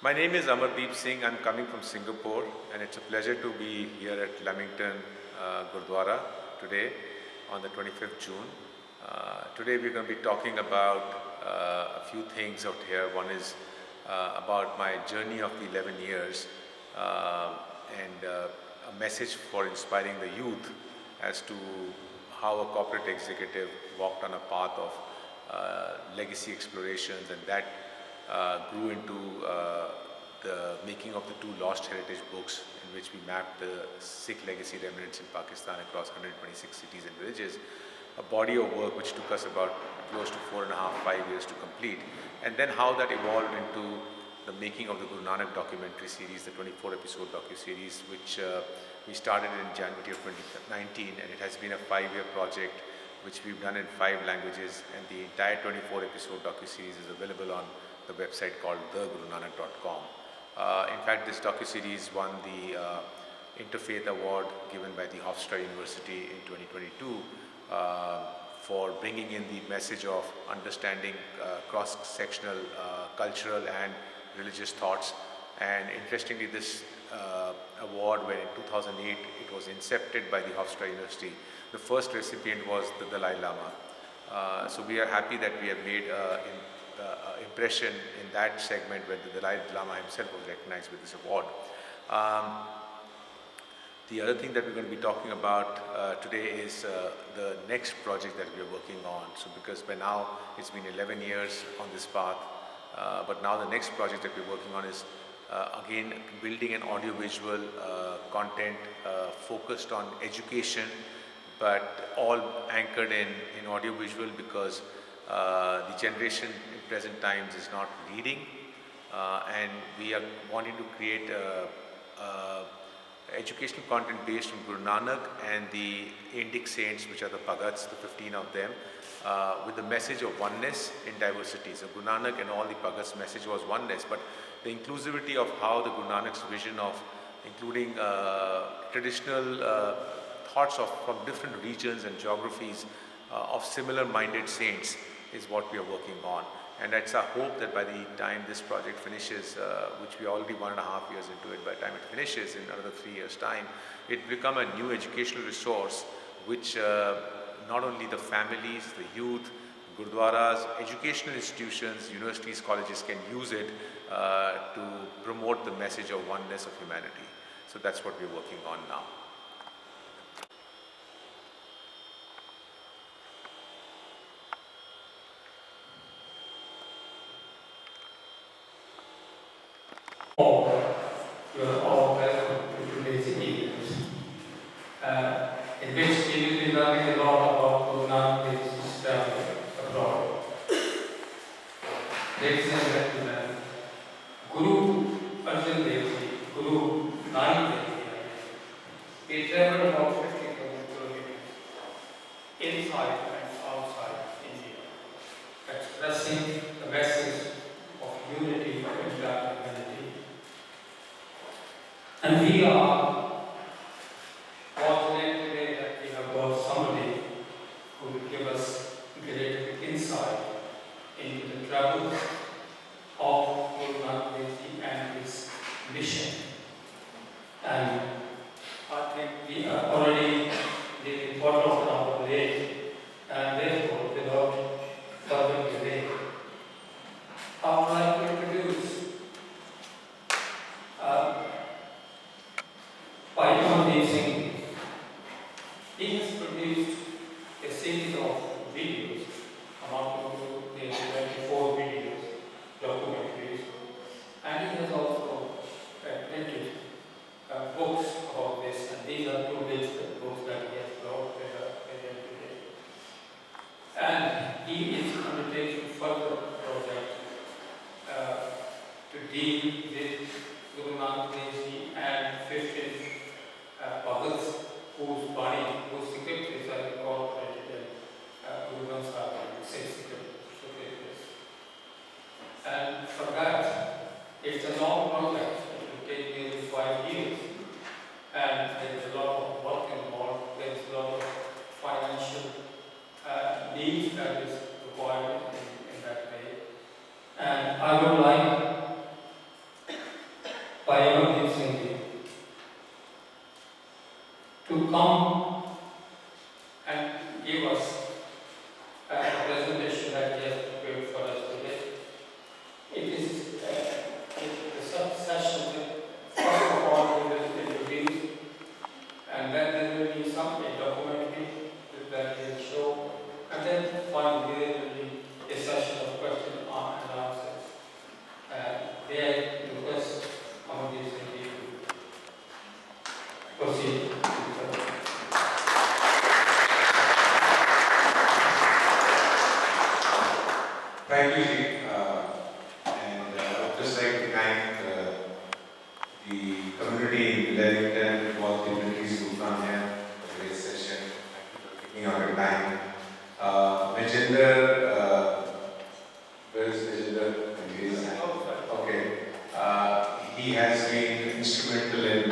My name is Amardeep Singh. I'm coming from Singapore, and it's a pleasure to be here at Lamington Gurdwara today on the 25th June. Today we're going to be talking about a few things out here. One is about my journey of the 11 years and a message for inspiring the youth as to how a corporate executive walked on a path of legacy explorations, and that grew into the making of the two lost heritage books in which we mapped the Sikh legacy remnants in Pakistan across 126 cities and villages, a body of work which took us about close to 4.5, 5 years to complete, and then how that evolved into the making of the Guru Nanak documentary series, the 24-episode docu-series, which we started in January of 2019, and it has been a 5-year project which we've done in 5 languages, and the entire 24-episode docu-series is available on the website called thegurunanak.com. In fact, this docu-series won the Interfaith Award given by the Hofstra University in 2022 for bringing in the message of understanding cross-sectional cultural and religious thoughts. And interestingly, this award, when in 2008 it was incepted by the Hofstra University, the first recipient was the Dalai Lama. So we are happy that we have made impression in that segment where the Dalai Lama himself was recognized with this award. The other thing that we're going to be talking about today is the next project that we are working on. So because by now it's been 11 years on this path, but now the next project that we're working on is again building an audiovisual content focused on education, but all anchored in audiovisual, because the generation in present times is not reading, and we are wanting to create educational content based on Guru Nanak and the Indic saints, which are the Bhagats, the 15 of them, with the message of oneness in diversity. So Guru Nanak and all the Bhagats' message was oneness, but the inclusivity of how the Guru Nanak's vision of including traditional thoughts from different regions and geographies of similar minded saints is what we are working on. And it's our hope that by the time this project finishes, which we are already 1.5 years into it, by the time it finishes in another 3 years' time, it will become a new educational resource which not only the families, the youth, gurdwaras, educational institutions, universities, colleges can use it to promote the message of oneness of humanity. So that's what we're working on now. You are all welcome to today's event, in which we will be learning a lot about Guru Nanak Dev Ji's travel abroad. Ladies and gentlemen, Guru Arjan Dev Ji, Guru Nanak Dev Ji, he traveled about 50,000 kilometers inside and outside India, expressing the message of unity of entire humanity. And we are fortunate today that we have got somebody who will give us great insight into the travels of Guru Nanak Dev Ji and his mission. And I think we are already the quarter of an hour late, and therefore, without further delay, I would like to introduce by Amardeep Singh. He has produced a series of videos, amounting to 24 videos, documentaries, and he has also printed books about this, and these are 2 digital books that he has brought with him today. And he is undertaking further project to deal with Guru Nanak Dev Ji and 15 Bhagats whose body, whose secretaries are incorporated in Guru Granth Sahib, 6 secretaries. And for that, it's a long project. It will take nearly 5 years, and there is a lot of work involved. There is a lot of financial need that is required in that way. And I would like may I request Amardeep Singh to proceed? Thank you, Ji. And I would just like to thank the community in Leamington, all the communities who come here for today's session. Thank you for taking out your time. Vijinder, where is Vijinder? Okay. He has been instrumental in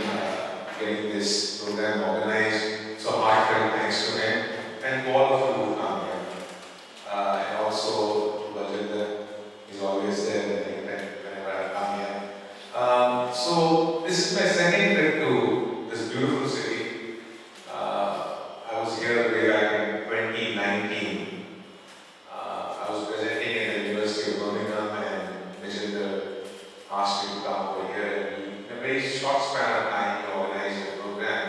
getting this program organized. So heartfelt thanks to him and to all of you who come here. And also to Vijinder, he's always there whenever I come here. So this is my second trip to this beautiful city. I was here way back in 2019. I was presenting in the University of Birmingham and Vijinder asked me to come over here and in a very short span of time we organized a program.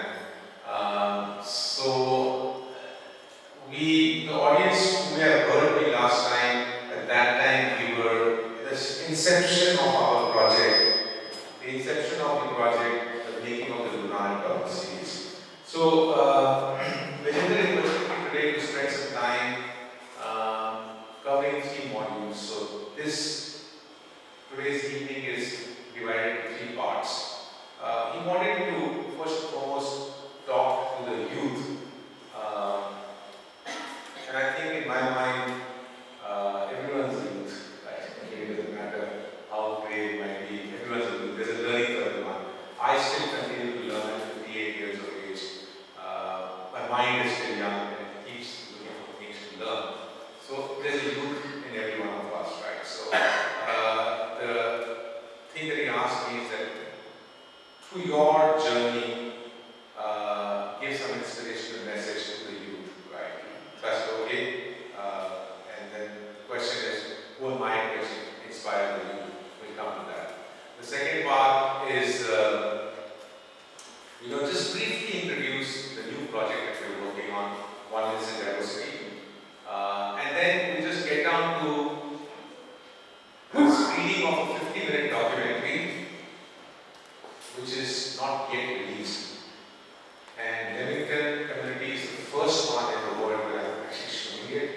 The audience who may have heard me last time, at that time we were at the inception of our project, the making of the Lunar series. So, Vijinder requested me today to spend some time covering 3 modules. So, today's evening is divided into 3 parts. He wanted to first and foremost talk to the youth. And I think in my mind, everyone's a youth, right? It doesn't matter how great it might be, everyone's a youth. There's a learning for everyone. I still continue to learn at 58 years of age. My mind is still young and it keeps looking for things to learn. So there's a youth in every one of us, right? So the thing that he asked me is that through your journey, give some inspirational message to the youth, right? So I said, okay. And then the question is, who am I to inspire the youth? We'll come to that. The second part is, just briefly introduce the new project that we're working on, Oneness and Diversity. And then we'll just get down to this reading of a 50-minute documentary, which is not yet released. And Leamington community is the first one in the world where I'm actually showing it.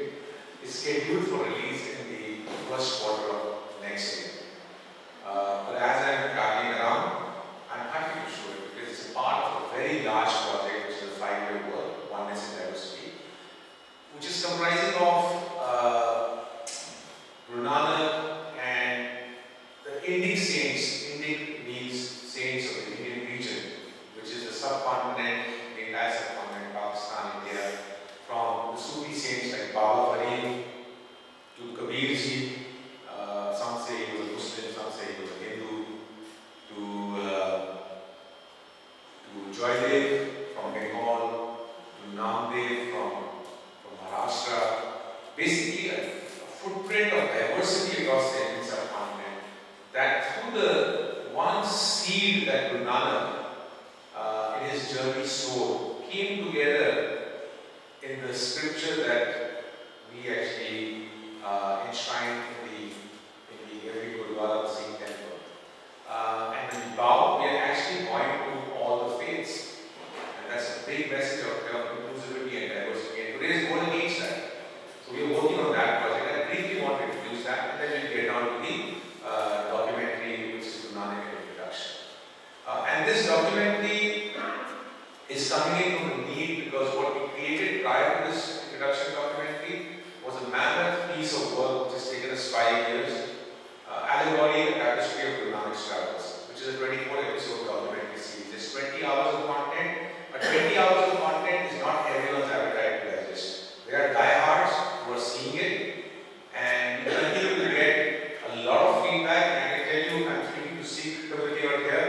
It's scheduled for release in the first quarter of next year. But as I'm traveling around, I'm happy to show it because it's a part of a very large project, which is a 5-year work, Oneness and Diversity, which is comprising of Guru Nanak and the Indic saints. Indic means saints of the Indian region, which is the subcontinent, the entire subcontinent, Pakistan, India, from the Sufi saints like Baba Farid to Kabir Ji. Some say he was a Muslim, some say he was a Hindu, to Joydev from Bengal, to Namdev from Maharashtra. Basically, a footprint of diversity across the Indian subcontinent. That through the one seed that Guru Nanak in his journey sowed came together in the scripture that we actually enshrine in the every Gurudwara, the Sikh temple. And when we bow, we are actually bowing to all the faiths. And that's a big message of inclusivity and diversity. And today is going against that. So we are working on that project. I briefly want to introduce that, and then we'll get down to the documentary, which is Guru Nanak introduction. And this documentary is coming in from the need because what we created prior to this introduction documentary was a mammoth piece of work which has taken us 5 years. Allegory, the tapestry of Guru Nanak's travels, which is a 24-episode documentary series. It's 20 hours of content, but 20 hours of content is not everyone's appetite to digest. There are diehards who are seeing it, and we continue to get a lot of feedback. And I can tell you, I'm speaking to Sikh community out here,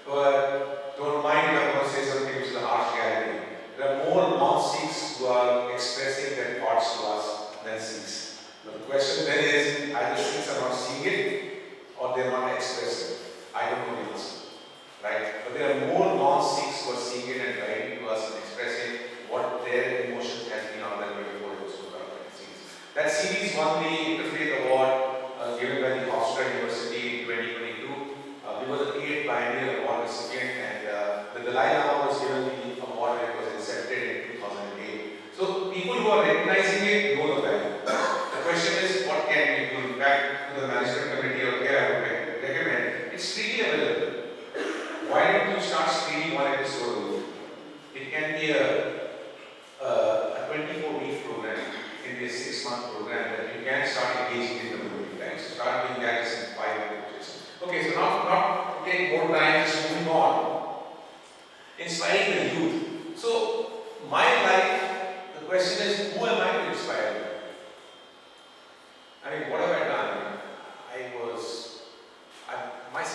but don't mind if I'm going to say something which is a harsh reality. There are more non-Sikhs who are expressing their thoughts to us than Sikhs. But the question then is, either Sikhs are not seeing it or they are not expressing it. I don't know the answer. Right? But there are more non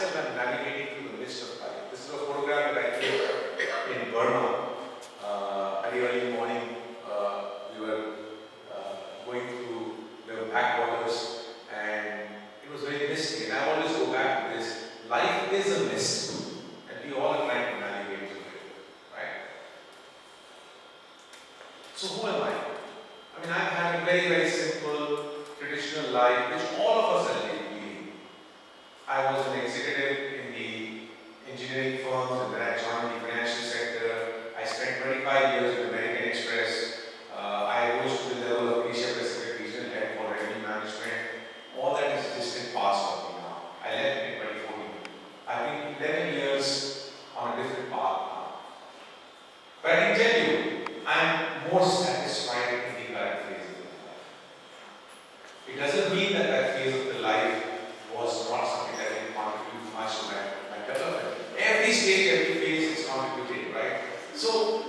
myself am navigating through the midst of life. This is a photograph that I took in Burma. Very early morning, we were going through the backwaters, and it was very misty. And I always go back to this: life is a mist, and we all are trying to navigate through it, right? So who am I? I mean, I've had a very, very simple, traditional life, which all of us are leading. I was an executive in the engineering firms, and then I joined the financial sector. I spent 25 years with American Express. I rose to the level of Asia Pacific Regional Head for Revenue Management. All that is distant past of me now. I left in 2014. I've been 11 years on a different path now. But I can tell you, I'm more satisfied in the current phase of my life. It doesn't mean that that phase of the life was not something that didn't contribute much to my development. Every stage, every phase is contributing, right? So,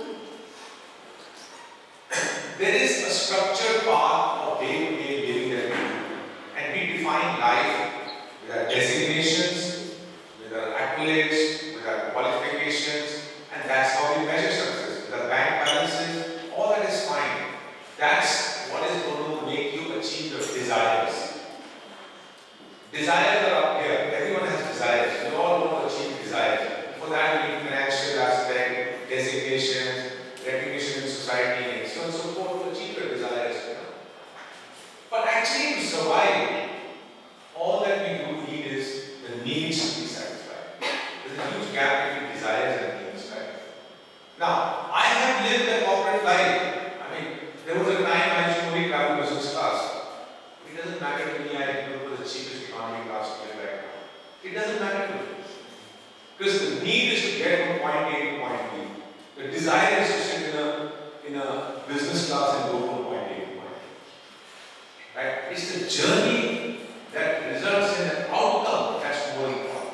there is a structured path of day-to-day living that we do. And we define life with our designations, with our accolades, with our qualifications, and that's how we measure success. With our bank balances, all that is fine. That's what is going to make you achieve your desires. Desires are up here. Everyone has desires. We all want to achieve desires. For that, we need financial aspect, designations, recognition in society, and so on and so forth to achieve your desires. But actually, to survive, all that we do need is the needs to be satisfied. There's a huge gap between desires and needs, right? Now, I have lived a corporate life. I mean, there was a time I used to only travel business class. It doesn't matter to me, I go to the cheapest economy class ticket right now. It doesn't matter to me. Because the need is to get from point A to point B. The desire is to sit in a business class and go from point A to point B. Right? It's the journey that results in an outcome that's more important.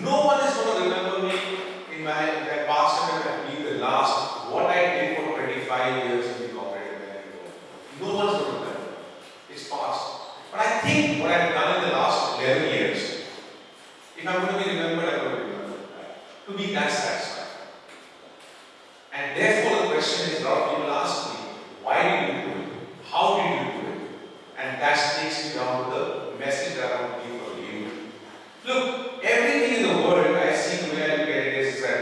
No one is going to remember me in my past and I believe the last, what I did for 25 years in the corporate American world. No one's going to remember. It's past. But I think what I've done in the last 11 years, if I'm going to be remembered, I'm going to be remembered. Right? To be that satisfied. And therefore the question is, a lot of people ask me, why did you do it? How did you do it? And that takes me down to the message that I want to give for you. Look, everything in the world, I see the way I look at it is that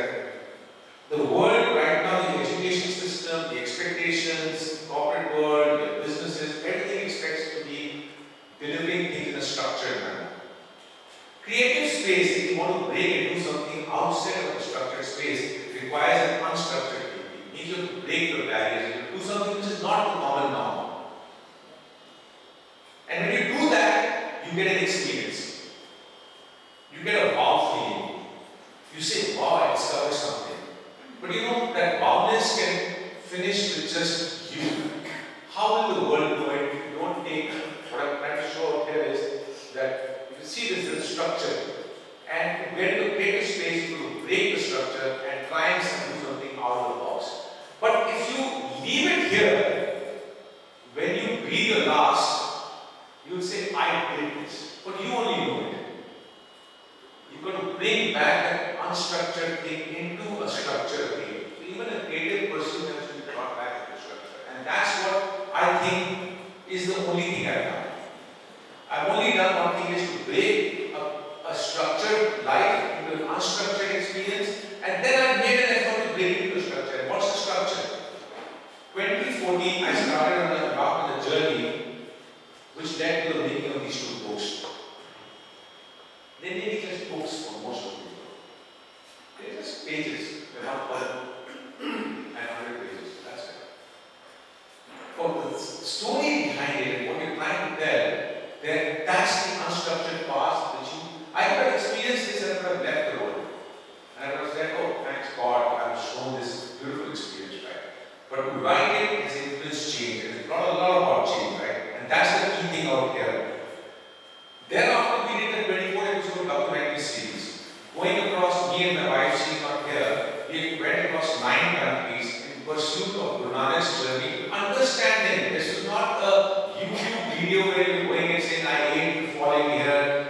the world right now, the education system, the expectations, corporate world, the businesses, everything expects to be delivering things in a structured manner. Creative space, if you want to break and do something outside of the structured space, requires an unstructured thinking. It needs you to break your barriers, to do something which is not the common norm. And when you do that, you get an experience. You get a wow feeling. You say, wow, I discovered something. But you know that wowness can finish with just you. How will the world know it if you don't take, what I'm trying to show up here is that if you see this is structure, and to get to create a space, you will break the structure and try and do something out of the box. But if you leave it here, when you breathe the last, you will say, I did this. But you only know it. You've got to bring back that unstructured thing into a structure again. So even a creative person has to be brought back into structure. And that's what I think is the only thing I've done. I've only done one thing is to break a structured life into an unstructured experience, and then I've made an effort to break it into a structure. And what's the structure? 2014, I started on a journey which led to the making of these two books. They may be just books for most of people. They're just pages. They're not and 100 pages. That's it. For the story behind it and what you're trying to tell, that's the unstructured past which I could have experienced this and I could have left the world. And I would have said, oh, thanks God, I was shown this beautiful experience, right? But to write it has influenced change, and it's brought a lot about change, right? And that's the key thing out here. Thereafter, we did a 24-episode documentary series. Going across, me and my wife, she's not here, we went across 9 countries in pursuit of Guru Nanak's journey to understand him. This is not a YouTube video where you're going and saying, I aim to follow here,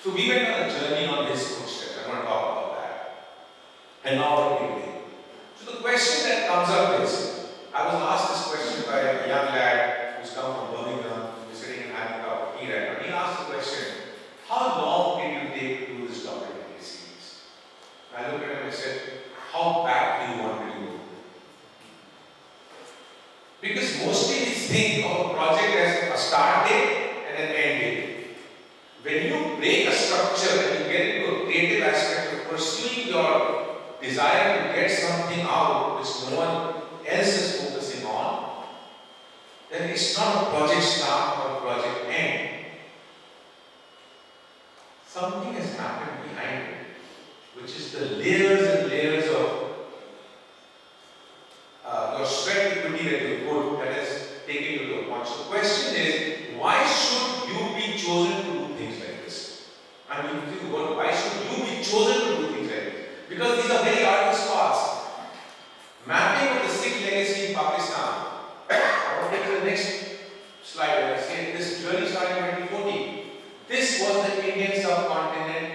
So we went on a journey on his footsteps. I'm going to talk about that. And now what we do. So the question that comes up is, I was asked this question by a young lad who's come from Birmingham, who's sitting and having a cup of tea right now. He asked the question, how long did you take to do this documentary series? And I looked at him and I said, how back do you want me to go? Because mostly we think of a project as a start date and an end date. When you break a structure and you get into a creative aspect of pursuing your desire to get something out which no one else is focusing on, then it's not a project start or a project end. Something has happened behind it, which is the layers and layers of your sweat equity that you put that has taken you to a point. So the question is, why should you be chosen to do things like this? I mean, if you word, why should you be chosen to do things like this? Because these are very arduous paths. Mapping of the Sikh legacy in Pakistan. I want to take the next slide where I say this journey started in 2014. This was the Indian subcontinent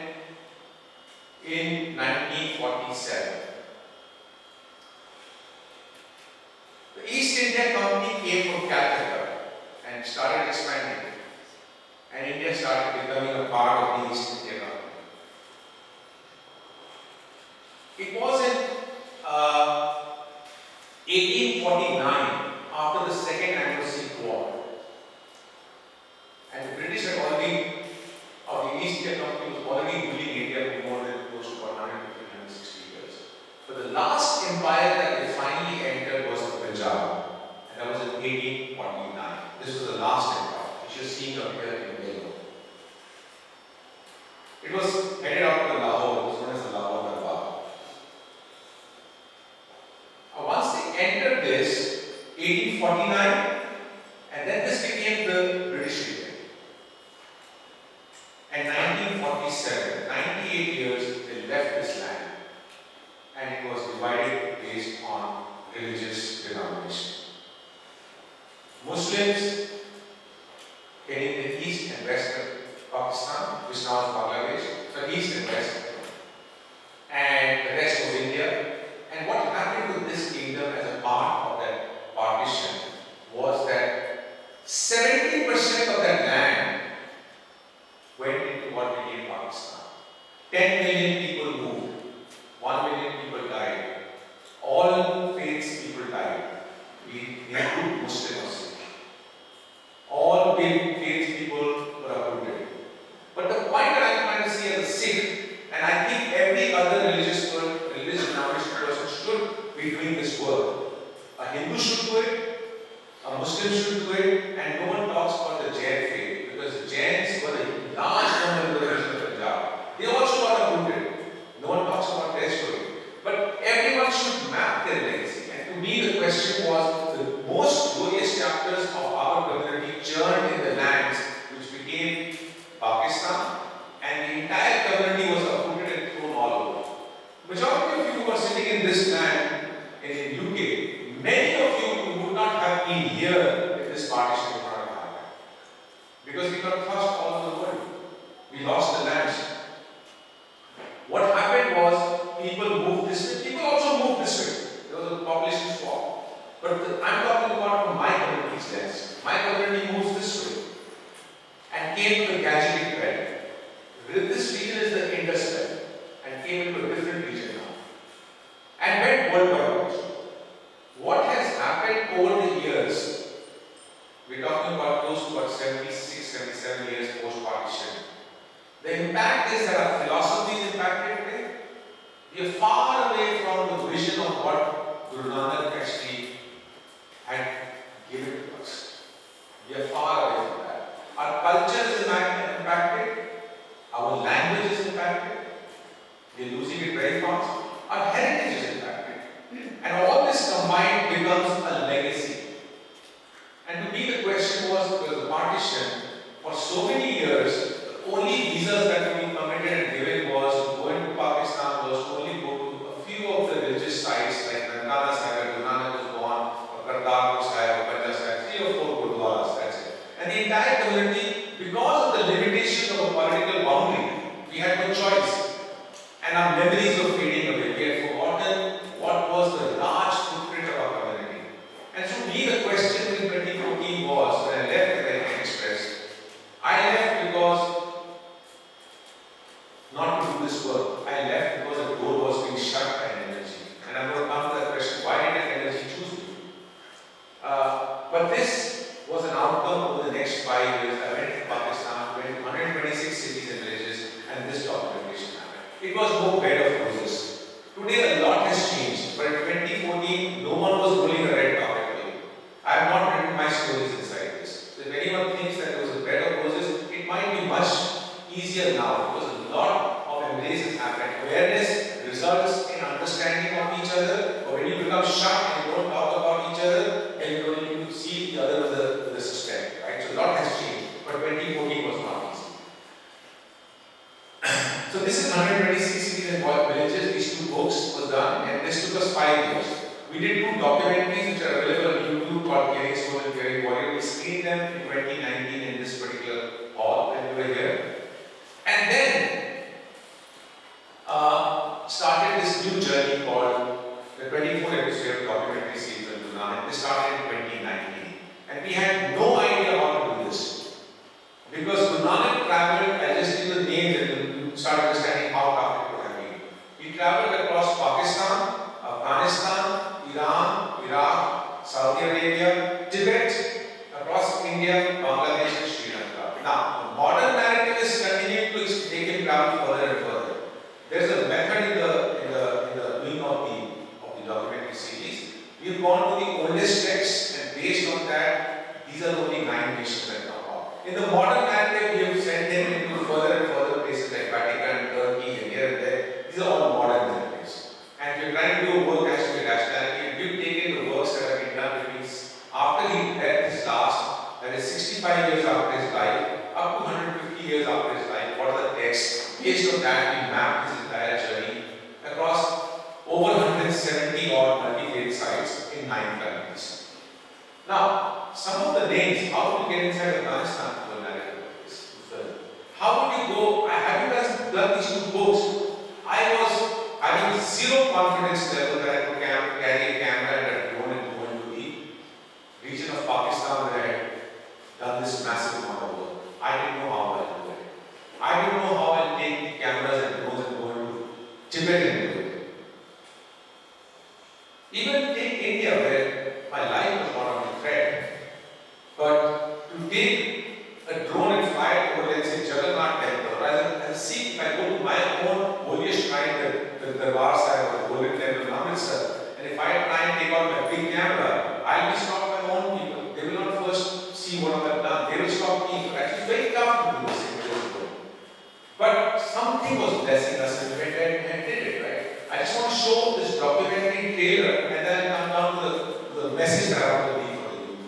in 1947. The East India Company came from Calcutta and started expanding. And India started becoming a part of the East India Company. It was in 1849, after the Second Anglo-Sikh War. And the British had already, or the East India Company was already ruling India for more than close to about 150, 160 years. But the last empire that they finally entered was the Punjab. And that was in 1849. This was the last empire, which you're seeing up here in yellow. It was headed out to Lahore. It was known as the Lahore Darbar. Once they entered this, 1849, and then this became the British India. And 1947, 98 years, they left this land. And it was divided based on religious denomination. Muslims heading the east and west of Pakistan, which now is Bangladesh, so east and west, and the rest was India. And what happened with this kingdom as a part of that partition was that 70% of that land went into what became Pakistan. 10 million people moved, 1 million people died, all faiths people died. We include Muslims. All faiths people were uprooted. But the point that I'm trying to say as a Sikh, and I think every other religious denomination person should be doing this work. A Hindu should do it, a Muslim should do it, and no one talks about the Jain faith because the Jains were a large number in the region of Punjab. They also got uprooted. No one talks about their story. But everyone should map their legacy. And to me, the question was the most glorious chapters of our community churned in the lands which became Pakistan, and the entire community was uprooted and thrown all over. Majority of you who are sitting in this land in UK, many of you would not have been here if this partition would not have happened. Because we got thrust all over the world. We lost the lands. What happened was people moved this way. People also moved this way. There was a population swap. But I'm talking about from my community's lens. My community moves this way and came to the Gangetic belt. This region is the Indus belt and came into a different region now. And went worldwide. What has happened over the years? We're talking about close to about 76, 77 years post-partition. The impact is that our philosophy is impacted today. We are far away from the vision of what Guru Nanak actually had given to us. We are far away from that. Our culture is impacted. Our language is impacted. We are losing it very fast. Our heritage is impacted. And all this combined becomes a legacy. And to me the question was, because the partition, for so many years, the only visas that we permitted and given was to go into Pakistan was to only go to a few of the religious sites like Nankana Sahib, where Guru Nanak was born, or Kartarpur Sahib, or Punjab Sahib, 3 or 4 Gurdwaras, that's it. And 126 cities and villages, and this documentation happened. It was no bed of roses. Today a lot has changed, but in 2014, no one was rolling a red carpet for you. I have not written my stories inside this. So if anyone thinks that there was a bed of roses, it might be much easier now because a lot of embrace has happened. Awareness results in understanding of each other, but when you become shut and you don't talk about each other, then you don't even see the other with the suspect, right? So a lot has changed, but 2014 was not easy. So this is 126 cities and villages. These two books was done, and this took us 5 years. We did 2 documentaries which are available on YouTube called Caring Soul and Caring Warrior. We screened them in 2019 in this particular hall when we were here. And then started this new journey called the 24 episode documentary series on Guru Nanak. This started in 2019. And we had no idea how to do this. Because Guru Nanak traveled, I just give the names and you start understanding how tough it would have been. He traveled across Pakistan, Afghanistan, Iran, Iraq, Saudi Arabia, Tibet, across India, Bangladesh and Sri Lanka. Now, the modern narrative is continuing to make him travel further and further. There's a method in the doing of the documentary series. We've gone to the oldest texts, and based on that, these are the only 9 nations that come out. In the modern narrative, we have sent them into further and further places like Vatican, Turkey, and here and there. These are all modern narratives. And we're trying to do a work as to be rationality, and we've taken the works that have been done between after he read his last, that is 65 years after his life, up to 150 years after his life. What are the texts? Based on that, we mapped his entire journey across over 170 odd multi-faith sites in 9 countries. Now, some of the names, how would you get inside Afghanistan to a narrative like this? How would you go? Have you guys done these 2 books? I was having zero confidence level that I could carry a camera and a drone and go into the region of Pakistan where I had done this massive amount of work. I didn't know how I'll do it. I didn't know how I'll take the cameras and drones and go into Tibet and do it. Even take India, where my life was not on threat, but to take a drone and fly it over, let's say, Jagannath temple, or as a Sikh, if I go to my own holiest shrine, the Darbar Sahib or the Golden Temple in Amritsar, and if I try and take out my big camera, I'll be stopped by my own people. They will not first see what I've done. They will stop me. Actually, it's very tough to do this in this world. But something was blessing us and we went ahead and did it, right? I just want to show this documentary trailer and then come down to the message that I want to leave for the youth.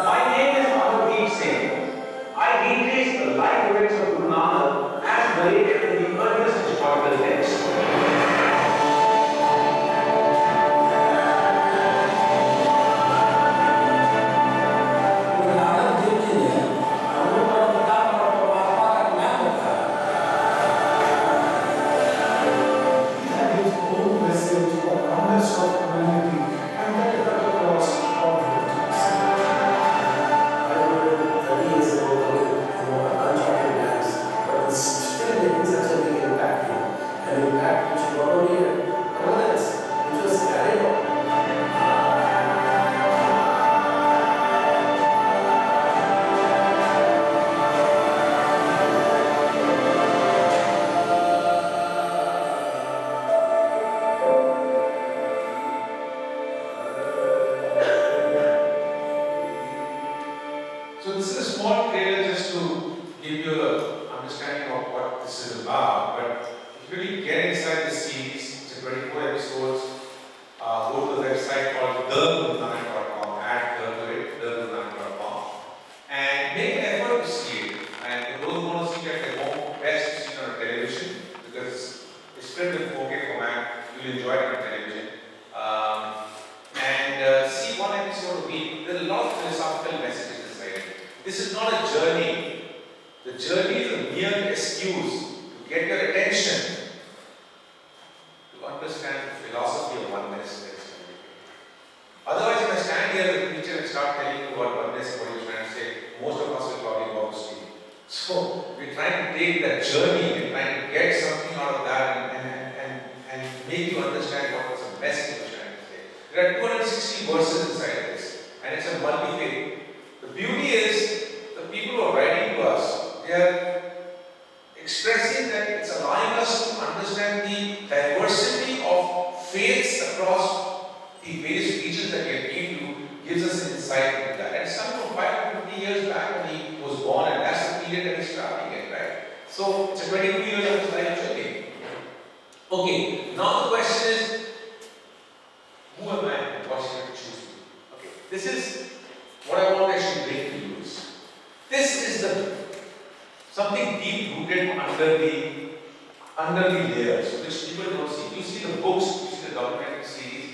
My name is Amardeep Singh. I retrace the life events of Guru Nanak as narrated in the earliest historical text. codes, go to the website called thegurunanack.com, add the to it, thegurunanack.com, and make an effort to see it. And for those who want to see it at home, best to see it on television because it's filmed in 4K format. You'll enjoy it on television. See one episode a week. There are a lot of philosophical messages inside it. This is not a journey. The journey is a mere excuse to get your attention to understand the philosophy of oneness. Otherwise, if I stand here as a preacher and start telling you about oneness, what you're trying to say, most of us will probably go off street. So, we're trying to take that journey, we're trying to get something out of that and make you understand what was the message we're trying to say. There are 260 verses inside of this, and it's a multi-faith. The beauty is, the people who are writing to us, they are expressing that it's allowing us to understand the diversity of faiths across the various regions that we have been to, gives us an insight into that. And some from 550 years back when he was born, and that's the period that he's traveling in, right? So it's a 22 years of his life journey. Okay, now the question is, who am I and what should I choose? Okay, this is what I want to actually bring to you. This is the something deep rooted under the layers, which people don't see. You see the books, you see the documentary series,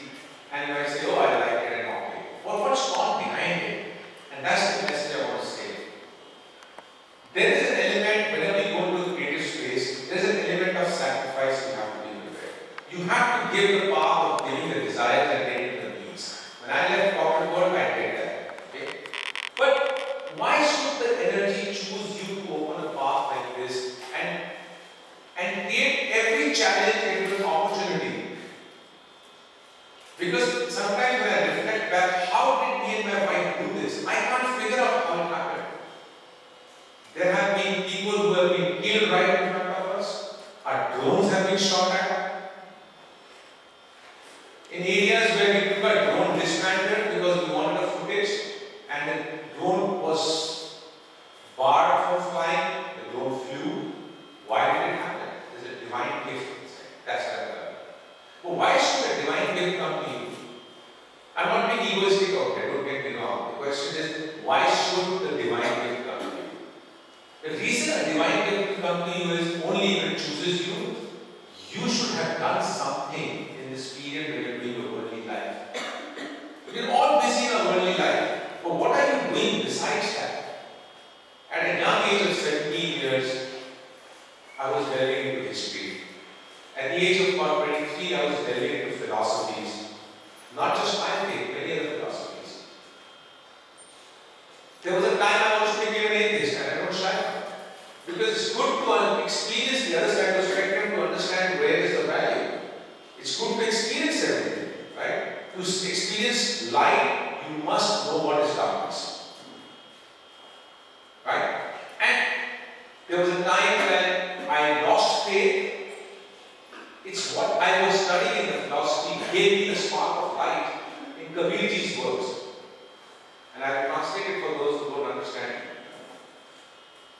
and you might say, oh, I like it and okay. What's gone behind it? And that's the message I want to say. There is an element, whenever you go into the creative space, there is an element of sacrifice you have to be prepared. You have to give the path of giving the desires and getting the needs. When I left corporate world, I did that. Okay? But why should the energy choose you to open a path like this and create every challenge into an opportunity? Because sometimes when I reflect back, how did me and my wife do this? I can't figure out how it happened. There have been people who have been killed right in front of us. Our drones have been shot at. In areas where we took a drone dismantled because we wanted a footage and the drone was barred from flying, the drone flew. Why did it happen? There's a divine gift inside. That's what I learned. But why should a divine gift come to you? I'm not being egoistic out there, don't get me wrong. The question is, why should the divine gift come to you? The reason a divine gift will come to you is only if it chooses you. You should have done something in this period when you're doing your worldly life. We're all busy in our worldly life. But what are you doing besides that? At a young age of 17 years, I was delving into history. At the age of about 23, I was delving into philosophies. Not just my faith, many other philosophies. There was a time I wanted to be an atheist and I don't shy from it. Because it's good to experience the other side of the spectrum to understand where is the value. It's good to experience everything, right? To experience light, you must know what is darkness. Right? And there was a time when I lost faith. It's what I was studying in the philosophy gave me the spark of light in Kabirji's words. And I will translate it for those who don't understand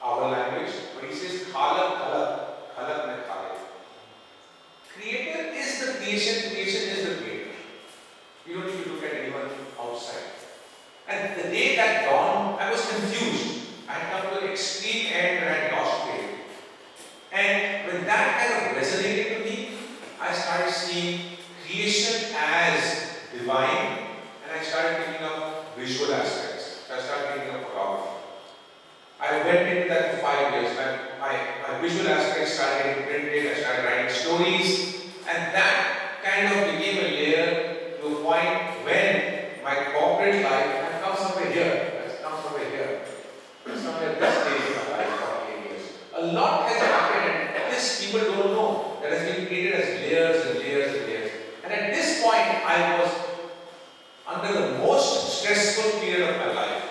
our language. But he says, Khalak, Khalak, Khalak mein Khalak. Creator is the creation, creation is the creator. You don't need to look at anyone outside. And the day that dawned, I was confused. I had come to an extreme end and I had lost faith. And when that kind of resonated to me, I started seeing creation as divine and I started picking up visual aspects. So I started picking up photography. I went into that for 5 years. My visual aspects started getting printed, I started writing stories, and that kind of became a layer to a point when my corporate life, I've come somewhere here, I've come somewhere here, somewhere this stage of my life, 48 years. A lot has happened, and this people don't know, that has been created as layers and layers and layers. And at this point, I was under the most stressful period of my life.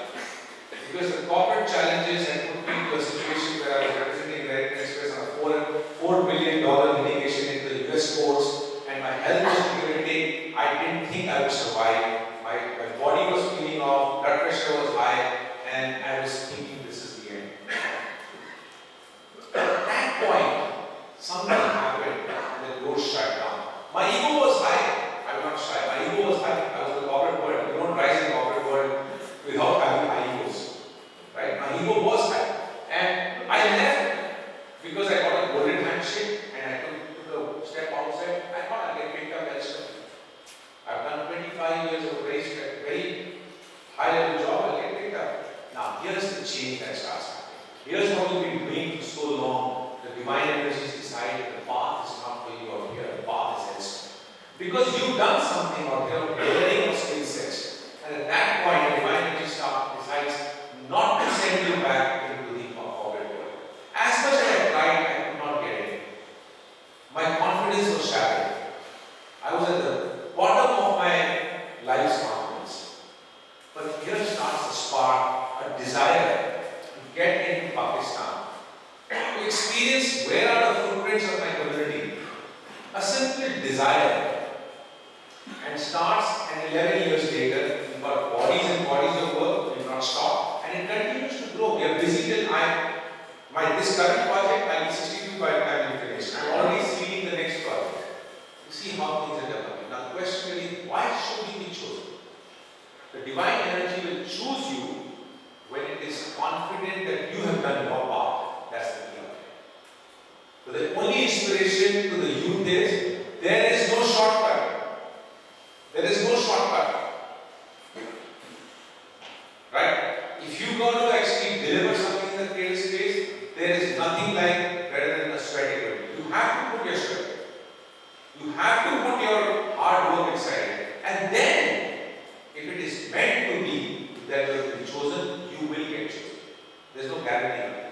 Because the corporate challenges had put me into a situation where I was representing American Express on a $4 billion litigation into the US courts, and my health was deteriorating. I didn't think I would survive. My body was peeling off, blood pressure was high, and I was thinking this is the end. At that point, something happened and the door shut down. My ego was high. I was not shy. My ego was high. I was in the corporate world. You don't rise in the corporate world without having high egos. Right? My ego was high. And I left because I got a golden handshake and I took a step outside. I thought I'd get picked up elsewhere. I've done 25 years of very high level job, I'll get picked up. Now here's the change that starts happening. Here's what you've been doing for so long. The divine energies decide that the path is not for you out here, the path is elsewhere. Because you've done something out here, learning of skill sets. And at that point, the divine energy decides not to send you back into the corporate world. As much as I tried, I could not get in. My confidence was shattered. I was at the bottom of my life's confidence. But here starts a spark, a desire to get into Pakistan, to experience where are the footprints of my community. A simple desire. And starts, and 11 years later, we've got bodies and bodies of work, we've not stopped, and it continues to grow. We are busy till this current project, I'll be 62 by the time we finish. I'm already seeing the next project. You see how things are developing. Now the question is, why should we be chosen? The divine energy will choose you when it is confident that you have done your part. That's the key of it. So the only inspiration to the youth is, there is no shortcut. There is no shortcut. Right? If you go to actually deliver something in the creative space, there is nothing like better than a sweaty body. You have to put your sweat. You have to put your hard work inside it. And then, if it is meant to be that you will be chosen, you will get chosen. There is no guarantee.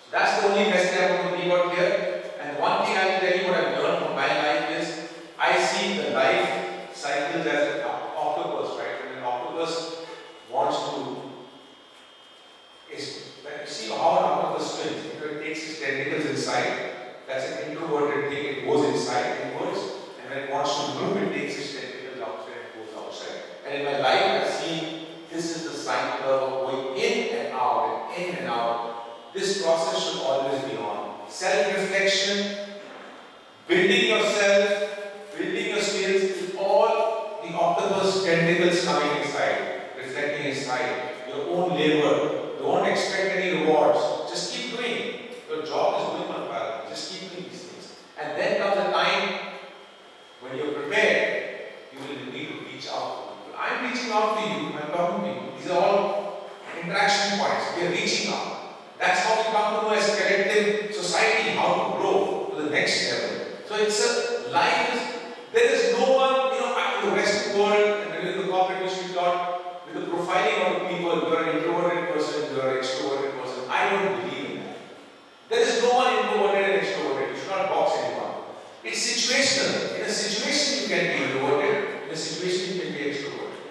So that's the only message I want to leave out here. And one thing I will tell you, what I've learned from my life is, I see the life cycles as an octopus, right? When an octopus wants to, when you see how an octopus swims, it takes its tentacles inside. That's an introverted thing, it goes inside, inwards, and when it wants to move, it takes its tentacles outside and goes outside. And in my life, I've seen this is the sine curve of going in and out, and in and out. This process should always be on. Self-reflection, building yourself, building your skills, is all the octopus tentacles coming inside, reflecting inside. Your own labor, don't expect any rewards, just keep doing. Your job is going on parallel. Just keep doing these things. And then comes a time when you're prepared, you will need to reach out to people. I'm reaching out to you, I'm talking to you. These are all interaction points. We are reaching out. That's how we come to know as a collective society, how to grow to the next level. So it's a life, there is no one, in the Western world, and in the corporate industry taught, with the profiling of people, you are an introverted person, you are an extroverted person. I don't believe in that. There is no one introverted and extroverted. You should not box anyone. It's situational. In a situation you can be introverted, in a situation you can be extroverted.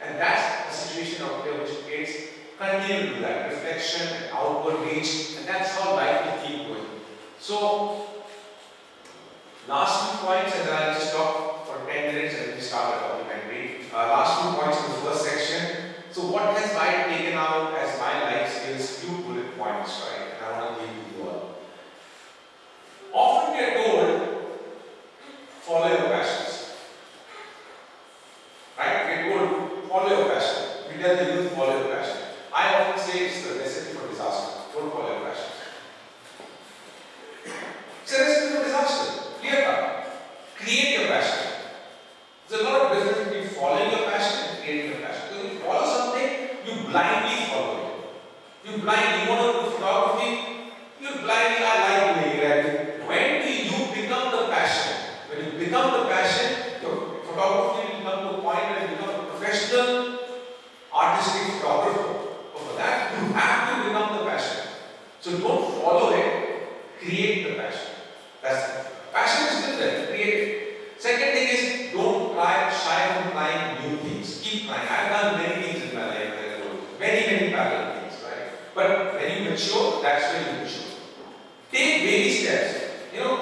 And that's the situation out there which creates, continue to do that. Reflection and outward reach, and that's how life will keep going. So, last 2 points, and then I'll just talk for 10 minutes and then start the documentary. Last 2 points in the first section. So what has I taken out as my life skills? Few bullet points, right? And I want to give you all. Often we are told, follow your passions. Right? We are told, follow your passion. We tell the youth, follow your passion. I often say it's the recipe for disaster. Don't follow your passion. It's a recipe for disaster. Clear cut. Create your passion. There's a lot of difference between following your passion and creating your passion. Because if you follow something, you blindly follow it. You want to do photography, you blindly, I like doing it. When do you become the passion? When you become the passion, your photography will come to a point where you become a professional, artistic photographer. But for that, you have to become the passion. So don't follow it, create the passion. That's it. Passion is still there, create it. Second thing is, don't shy from trying new things. Keep trying. I've done many things in my life, many parallel things, right? But when you mature, that's when you mature. Take baby steps.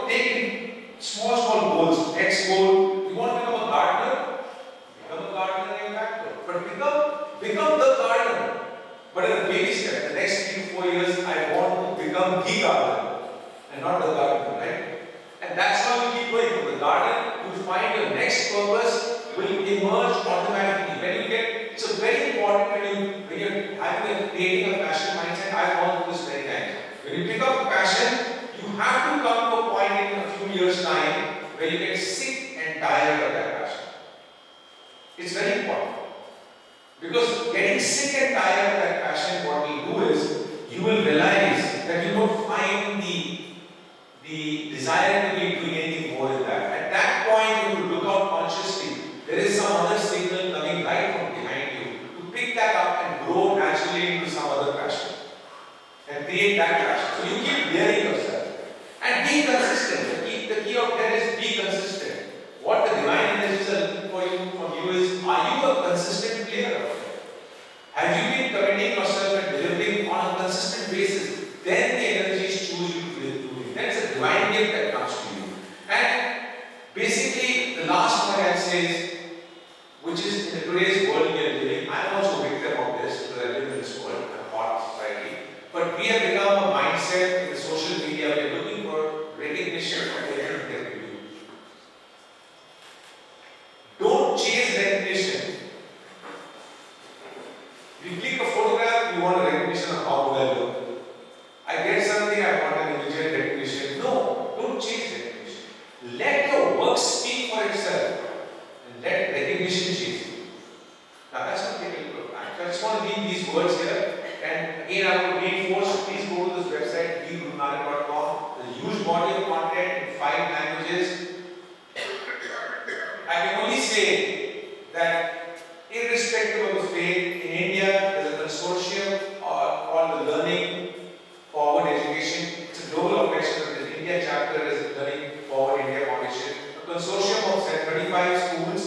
Take small goals. Next goal, you want to become a gardener? Become a gardener in your backyard. But become the gardener. But in a baby step, the next 3 to 4 years, I want to become the gardener and not the gardener, right? And that's how you keep going from the garden to find your next purpose will emerge automatically. When you get, it's a very important when you're having creating a passion mindset. I've gone through this many times. When you pick up a passion, you have to come to a point in a few years' time where you get sick and tired of that passion. It's very important. Because getting sick and tired of that passion, what will do is, you will realize that you don't find the desire to be doing anything more than that. At that point, you will look out consciously. There is some other signal coming right from behind you to pick that up and grow naturally into some other passion and create that passion. So you keep daring yourself and be consistent. The key of that is be consistent. What the divine energies are looking for you from you is, are you a consistent player out there? Have you been committing yourself and delivering on a consistent basis? Then the energies choose you to do it. That's a divine gift that comes to you. And basically, the last one I'll say is, which is in today's world we are living. I'm also a victim of this because I live in this world, I'm part of society. But we have become a mindset in the social media. We are looking for recognition of everything that we do. Don't chase recognition. If you click a photograph, you want a recognition of how good I look. I get something, I want an immediate recognition. No, don't chase recognition. Let your work speak for itself and let recognition chase you. Now that's what people look at. So I just want to leave these words here. And again, I would reinforce, please go to this website, bgurunanak.com. There's a huge body of content in 5 languages. I can only say that irrespective of the faith, in India there is a consortium called the Learning Forward Education. It's a global organization, but the India chapter is Learning Forward India Foundation. A consortium of 35 schools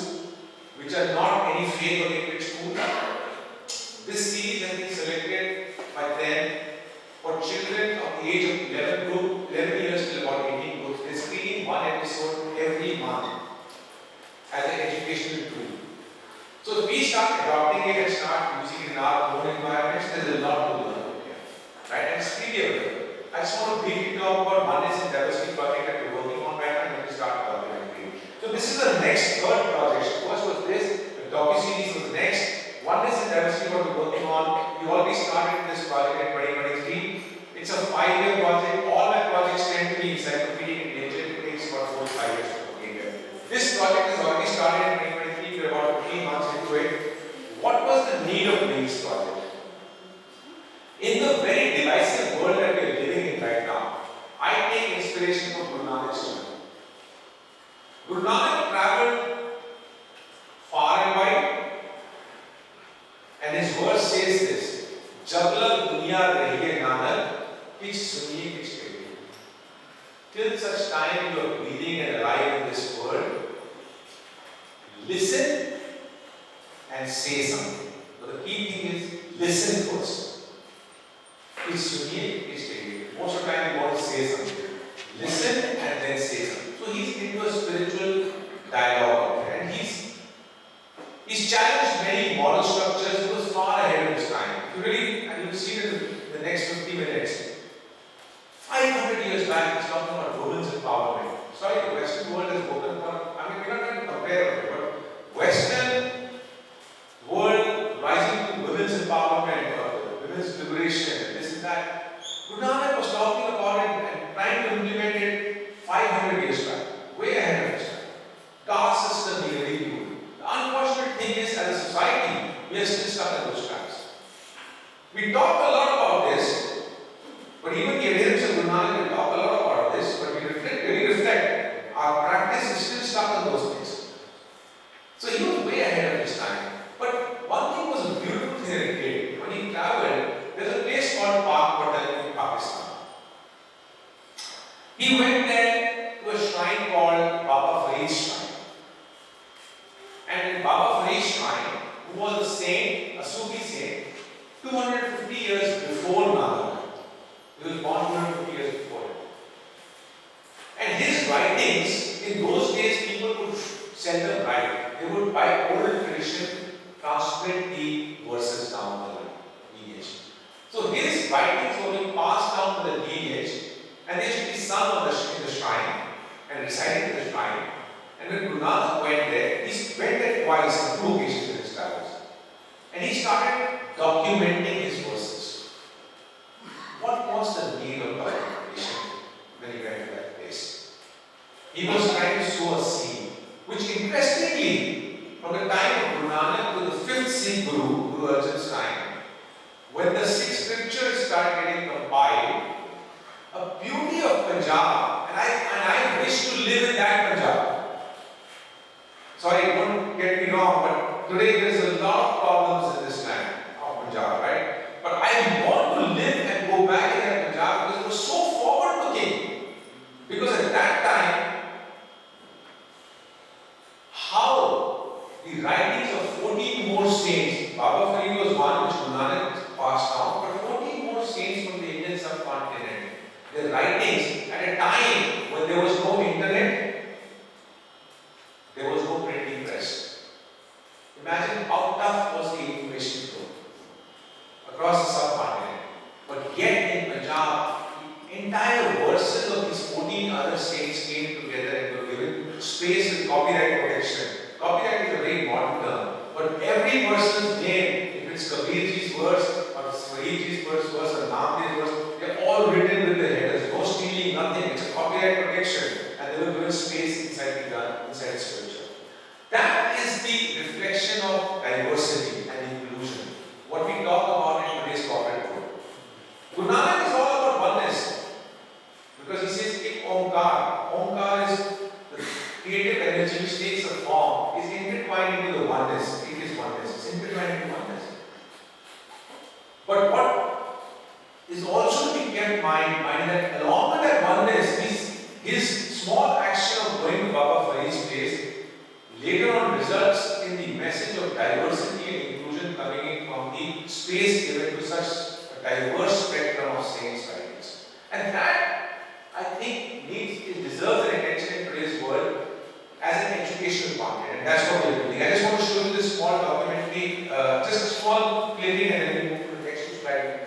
which are not any faith-oriented schools. This series has been selected by them for children of the age of 11 years till about 18 groups. They're screening one episode every month as an educational tool. So if we start adopting it and start using it in our own environments, there's a lot to learn. Right? And it's really available. I just want to briefly talk about one is in diversity project that we're working on right now, and then we start talking about it. So this is the next third project. First was this, the docu-series was next. One is in diversity what we're working on. We already started this project in 2023. It's a 5-year project. All my projects tend to be encyclopedic in nature. It takes about 4 to 5 years to complete it. This project has already started in 2023. We're about 15 months into it. What was the need of doing this project? In the very divisive world that we're living in right now, I take inspiration from Guru Nanak's journey. Guru Nanak traveled far and wide, and his verse says this: "Jab lag duniya rahiye Nanak, kich suniye kich kehye." Till such time you are breathing and alive in this world, listen and say something. But the key thing is listen first. Kich suniye kich kehye. Most of the time you want to say something. Listen and then say something. So he's into a spiritual dialogue, and he's challenged many moral structures. He was far ahead of his time. If you really, and you'll see it in the next 50 minutes. 500 years back, he's talking about women's empowerment. Sorry, the Western world has woken up. I mean, we're not trying to compare it, but Western world rising to women's empowerment, or women's liberation, this and that. Guru Nanak was talking about it and trying to implement it 500 years back, way ahead of his time. Caste system, he really knew. The unfortunate thing is, as a society, we are still stuck in those traps. We talk a lot about this, but even the adherents of Guru Nanak will talk a lot about this, but we really reflect, our practice is still stuck in those things. So he was way ahead of his time. But one thing was a beautiful thing that he did. When he traveled, there's a place called Pak Patel in Pakistan. He went there to a shrine called Baba Farid's shrine. And in Baba Farid's shrine, who was a saint, a Sufi saint, 250 years before Nanak. He was born 250 years before him. And his writings, in those days, people could sell them right. They would, by oral tradition, transmit the verses down the lineage. So his writings were being passed down the lineage, and they should be sung in the shrine and recited in the shrine. And when Guru Nanak went there, he went there twice on 2 occasions in his travels. And he started documenting his verses. What was the need of documentation when he went to that place? He was trying to sow a seed, which interestingly, from the time of Guru Nanak to the 5th Sikh Guru, Guru Arjan's time, when the Sikh scriptures started getting compiled, a beauty of Punjab, and I wish to live in that Punjab. Sorry, don't get me wrong, but today there is a lot of problems in this land of Punjab, right? But I want to live and go back in that Punjab because it was so forward looking. Because at that time, how the writings of 14 more saints, Baba Farid was one which Guru Nanak passed down, but 14 more saints from the Indian subcontinent, their writings at a time when there was no internet, there was no printing press. Imagine how tough was the information flow across the subcontinent. But yet in Punjab, the entire verses of these 14 other saints came together and were given space with copyright protection. Copyright is a very modern term, but every person's name, if it's Kabirji's verse or Faridji's verse or Namdev's verse, they're all written with the headers. No stealing, nothing. It's a copyright protection, and they were given space inside the gun, inside the scripture. That is the reflection of diversity and inclusion. What we talk about in today's corporate world. Guru Nanak is all about oneness. Because he says, Ek Omkar. Omkar is the creative energy which takes a form, is intertwined into the oneness. It is oneness. It's intertwined into oneness. But what is also to be kept in mind that along with that oneness, his small action of going to Baba Farid's place later on results in the message of diversity and inclusion coming in from the space given to such a diverse spectrum of saints' writings. And that, I think, deserves an attention in today's world as an educational content. And that's what we're doing. I just want to show you this small documentary, just a small clipping, and then we move to the next slide.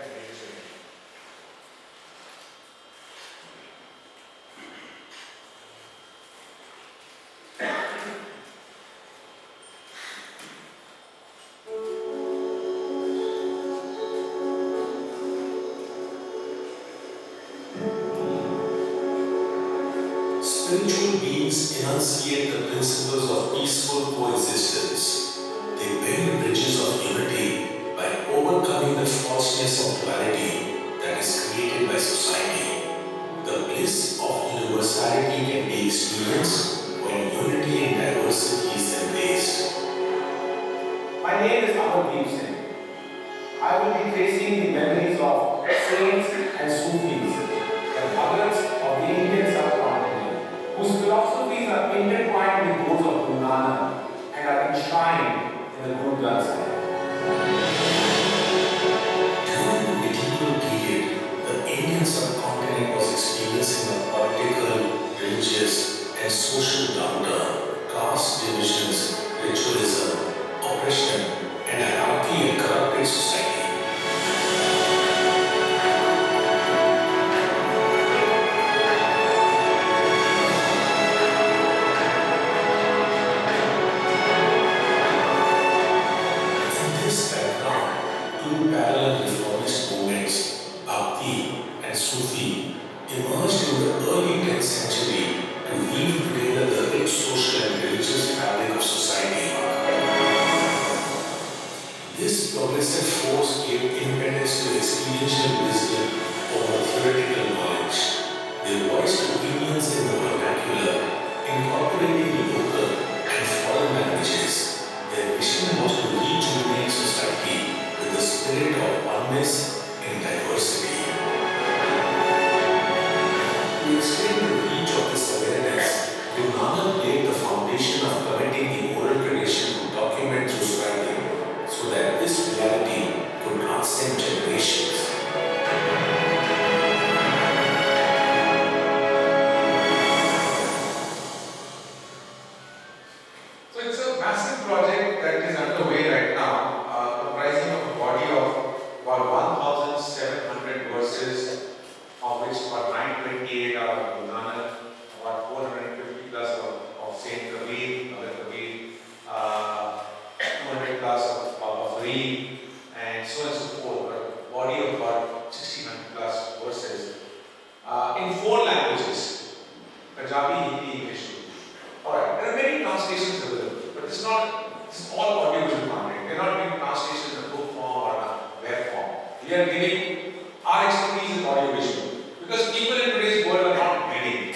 Spiritual beings enunciate the principles of peaceful coexistence. They build bridges of unity by overcoming the falseness of duality that is created by society. The bliss of universality can be experienced when unity and diversity is embraced. My name is Amardeep Singh. I will be tracing the memories of saints and Sufis, the Bhagats of the Indian subcontinent, whose philosophies are intertwined with those of Guru Nanak and are enshrined in the Guru Granth Sahib. During the medieval period, the Indian subcontinent was experiencing a political, religious, and social downturn. Caste divisions, ritualism, oppression, and anarchy in corrupted society. In this background, two parallel reformist movements, Bhakti and Sufi, emerged in the early 10th century to weave together the rich social and religious fabric of society. This progressive force gave independence to experiential wisdom over theoretical knowledge. They voiced opinions in the vernacular, incorporating local and foreign languages. Their mission was to rejuvenate society with the spirit of oneness and diversity. To explain the reach of this awareness, Guru Nanak laid the foundation of connecting the oral tradition to document through scribing, so that this reality could transcend generations. So it's a massive project that is underway right now, comprising of a body of about 1,700 verses, of which about 928 are of Guru Nanak, about 450 plus of Saint Kabir. this is not, this is all audiovisual content. We are not giving translation in a book form or a web form. We are giving our expertise in audiovisual. Because people in today's world are not reading.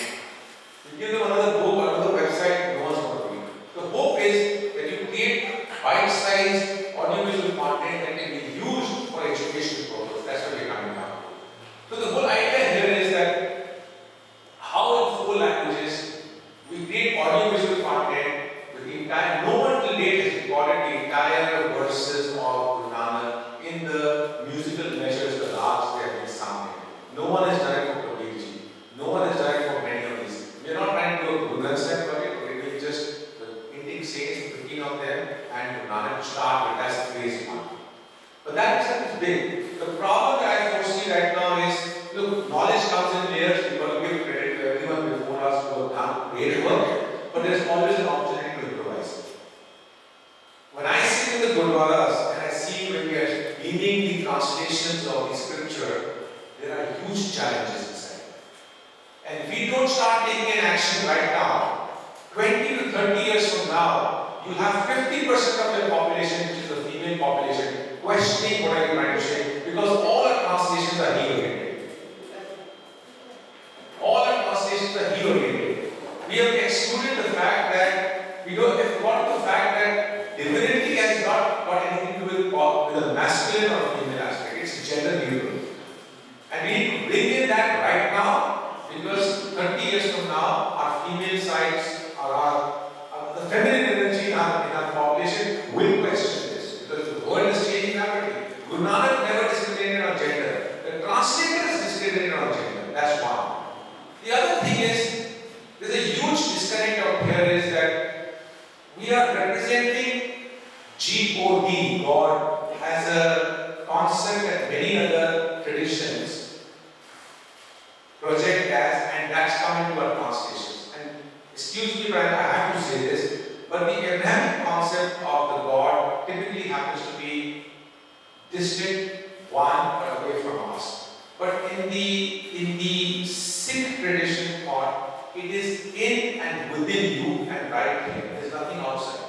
You give them another book, another website, no one's going to read. The hope is that you create bite-sized audiovisual content that can be used for educational purpose. That's what we're coming down to. So the whole idea here is that how in 4 languages we create audiovisual content with the entire, no one till date has recorded the entire verses of Guru Nanak in the musical measures, the rags they have been sounding. No one has done it for Kabirji. No one has done it for many of these. We are not trying to do a Guru Granth Sahib project, but it will just the Indian saints, 15 of them, and Guru Nanak start with as phase 1. But that itself is big. The problem that I foresee right now is, look, knowledge comes in layers. We've got to give credit to everyone before us who have done great work, but there's always an opportunity to improvise. When I sit in the Gurdwaras and I see when we are reading the translations of the scripture, there are huge challenges inside. And if we don't start taking an action right now, 20 to 30 years from now, you'll have 50% of your population, which is the female population, questioning what are you trying to say, because all our translations are hero-oriented. All our translations are hero-oriented. We have excluded the fact that we don't have got the fact that divinity has not got anything to do with a masculine or female aspect. It's gender neutral. And we need to bring in that right now, because 30 years from now, our female sides or the feminine energy in our population will question this, because the world is changing rapidly. Guru Nanak never discriminated on gender. The translators discriminated on gender. That's one. The other thing is, there's a huge disconnect out here is that we are representing God as a concept that many other traditions project as, and that's come into our translations. And excuse me, but I have to say this, but the Abrahamic concept of the God typically happens to be distant, one, but away from us. But in the Sikh tradition part, it is in and within you and right here. There is nothing outside.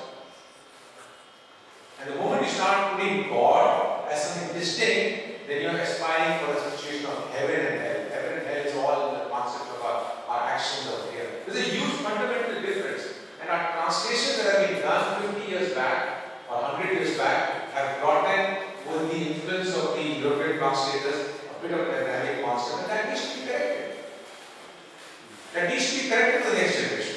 And the moment you start putting God as something distinct, then you are aspiring for a situation of heaven and hell. Heaven and hell is all in the concept of our actions of here. There's a huge fundamental difference. And our translations that have been done 50 years back or 100 years back have brought in, with the influence of the European translators, a bit of an Abrahamic concept, and that needs to be corrected. That needs to be corrected to the next generation.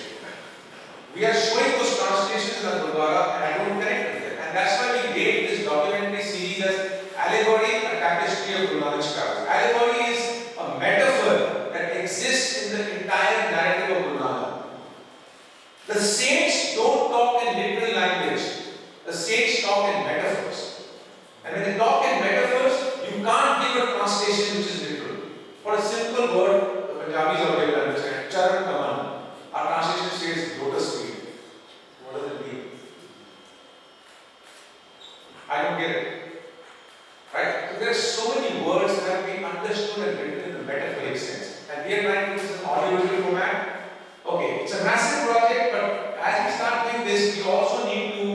We are showing those translations in the Gurdwara, and I don't connect with them. And that's why we gave this documentary series as Allegory, a Tapestry of Guru Nanak's Travels. Allegory is a metaphor that exists in the entire narrative of Guru Nanak. The saints don't talk in literal language. The saints talk in metaphors. And when they talk in metaphors, you can't give a translation which is literal. For a simple word, the Punjabis are able to understand. Charan Kaman. Our translation says lotus feet. What does it mean? I don't get it. Right? So there are so many words that have been understood and written in the metaphoric sense. And we are trying to do this in audiovisual format. Okay, it's a massive project, but as we start doing this, we also need to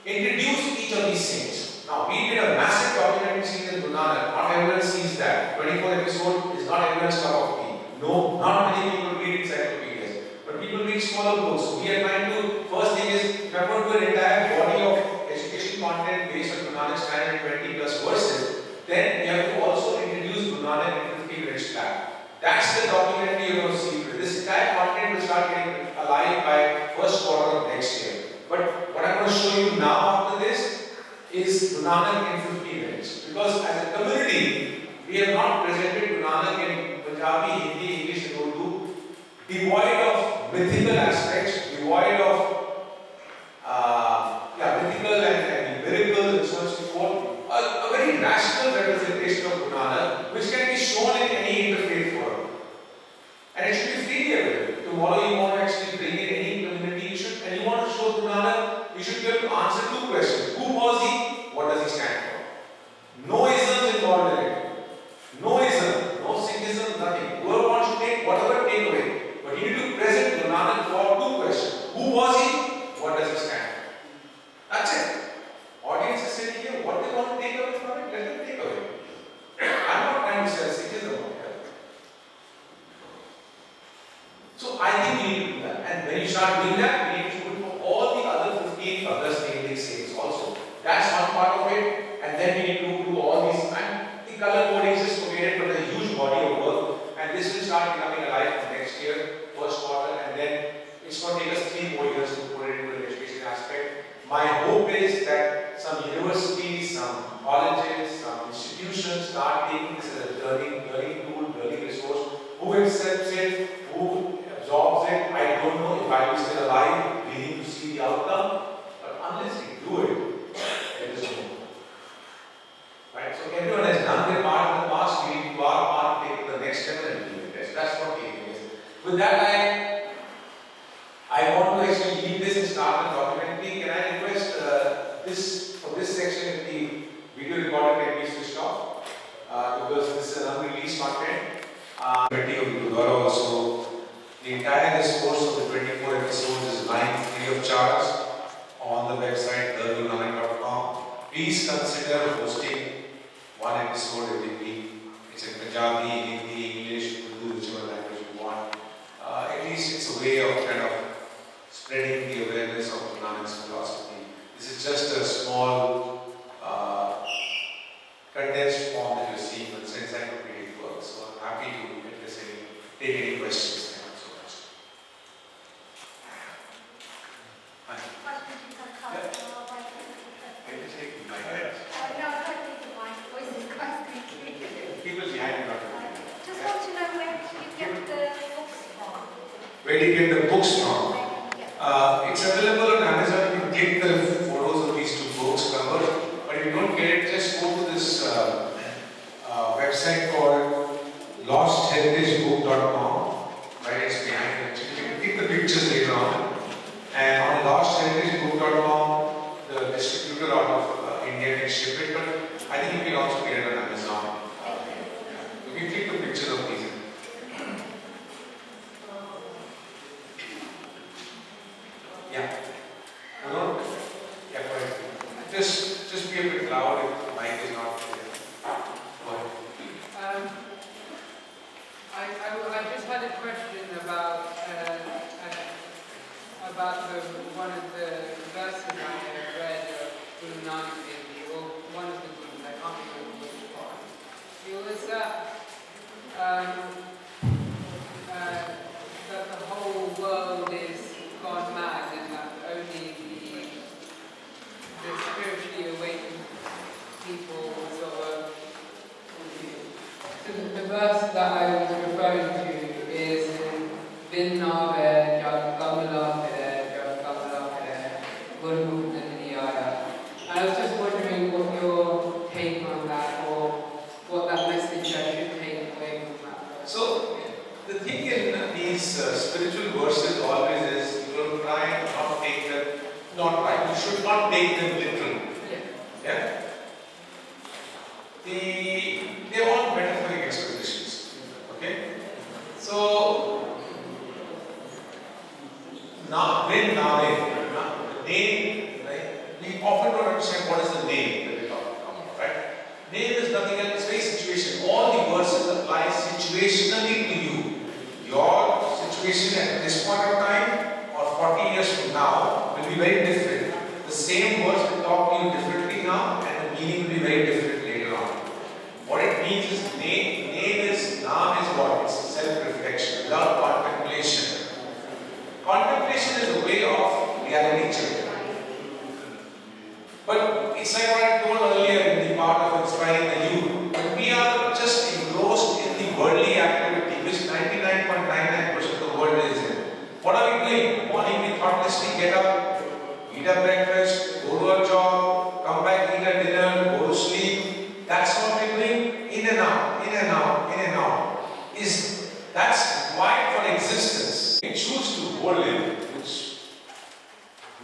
introduce each of these things. Now, we did a massive documentary series in Guru Nanak. Not everyone sees that. 24 episode is not everyone's cup of tea. No, not many people read encyclopedias. But people read smaller books. So we are trying to, first thing is, if I want to do an entire body of education content based on Guru Nanak's 920 plus verses, then we have to also introduce Guru Nanak in 50 rich back. That's the documentary you're going to see. This entire content will start getting alive by first quarter of next year. But what I'm going to show you now after this is Guru Nanak in 15 minutes. Because as a community, we have not presented Guru Nanak in Punjabi, Hindi, English and Urdu, devoid of mythical aspects, devoid of mythical and lyrical and so on and so forth. A very rational representation of Guru Nanak, which can be shown in any interfaith forum. And it should be freely available. Tomorrow you want to actually bring in any community, and you want to show Guru Nanak, you should be able to answer two questions. Who was he? What does he stand for? No isms involved in it. No ism, no Sikhism, nothing. Whoever wants to take whatever, take away. But you need to present Guru Nanak for two questions. Who was he? What does he stand for? start doing that, we need to do it for all the other 15 others naming saints also. That's one part of it, and then we need to do all these. And the color coding is just created for a huge body of work, and this will start becoming alive from next year, first quarter, and then it's going to take us 3 more years to put it into the education aspect. My hope is that some universities, some colleges, some institutions start taking this as a learning tool, learning resource. Who accepts it, who absorbs it, I don't know if I will still alive, waiting to see the outcome. But unless we do it, there is no hope. Right? So everyone has done their part in the past, we need to do our part, take it to the next level and do it. That's what taking is. With that, I want to actually leave this and start the documentary. Can I request for this section, if the video recorder can be switched off, because this is an unreleased content. Committee of Gurdwara also. The entire discourse of the 24 episodes is lying free of charge on the website thegurunanak.com. Please consider hosting one episode every week. It's in Punjabi, Hindi, English, Urdu, whichever language you want. At least it's a way of kind of spreading the awareness of Guru Nanak's philosophy. This is just a small condensed form that you're seeing, but it's encyclopedic work. So I'm happy to take any questions. Thank you so much. Can you take my head? People behind you not Just want to know where you get the books from. Where do you get the books from? It's available on Amazon. You can click the photos of these 2 books covers. But if you don't get it, just go to this website called lostheritagebook.com. Right, it's behind it. You can take the pictures later on. And on lostheritagebook.com, the distributor out of India can ship it. But I think you can also get it on Amazon. You can take the pictures of these. Yeah. Hello? Yeah, go ahead. Just be a bit loud if the mic is not clear. Go ahead. I just had a question about one of the verses I had read of Guru Nanak Dev Ji, or one of the Gurus, I can't remember which one. It was that the whole world is gone mad and that only the spiritually awakened people sort of. The verse that I was referring to is Bin Nave Jab Kamala Pere Jab Kamala Pere Gurmukh Nidiyaya. And I was just wondering what your take on that, or what that message I should take away from that. So, the thing in these spiritual verses always is you will try and not take them, you should not take them literal. Yeah? They're all metaphoric expressions. Okay? So, when the name, right? We often don't understand what is the name that we're talking about, right? Name is nothing else, it's very situation. All the verses apply situationally to you. Your situation at this point of time or 40 years from now will be very different. The same words will talk to you differently now, and the meaning will be very different later on. What it means is Naam is what? It's self-reflection, without contemplation. Contemplation is a way of reality check. But it's like what I told earlier in the part of inspiring the youth. When we are just engrossed in the worldly activity, which 99.99% of the world is in, what are we doing? Morning we thoughtlessly get up, eat a breakfast, go to a job, come back, eat a dinner, go to sleep. That's what we're doing. In and out, in and out, in and out. That's required for existence. We choose to hold it, which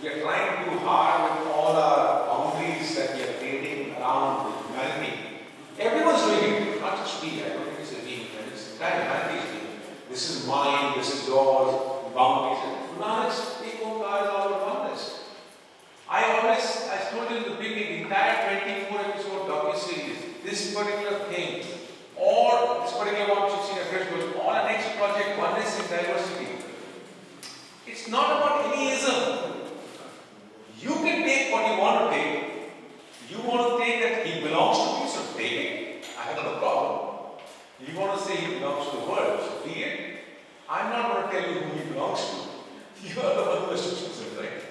we are trying to do hard with all our boundaries that we are creating around humanity. Everyone's doing it, not just me. I don't think it's a me. It's the entire humanity is doing it. This is mine, this is yours, boundaries. Now let's take all guys out of oneness. I told not about any ism. You can take what you want to take. You want to take that he belongs to me, so take it. I have no problem. You want to say he belongs to the world, so be it. I'm not going to tell you who he belongs to. You are the one who has to choose it, right?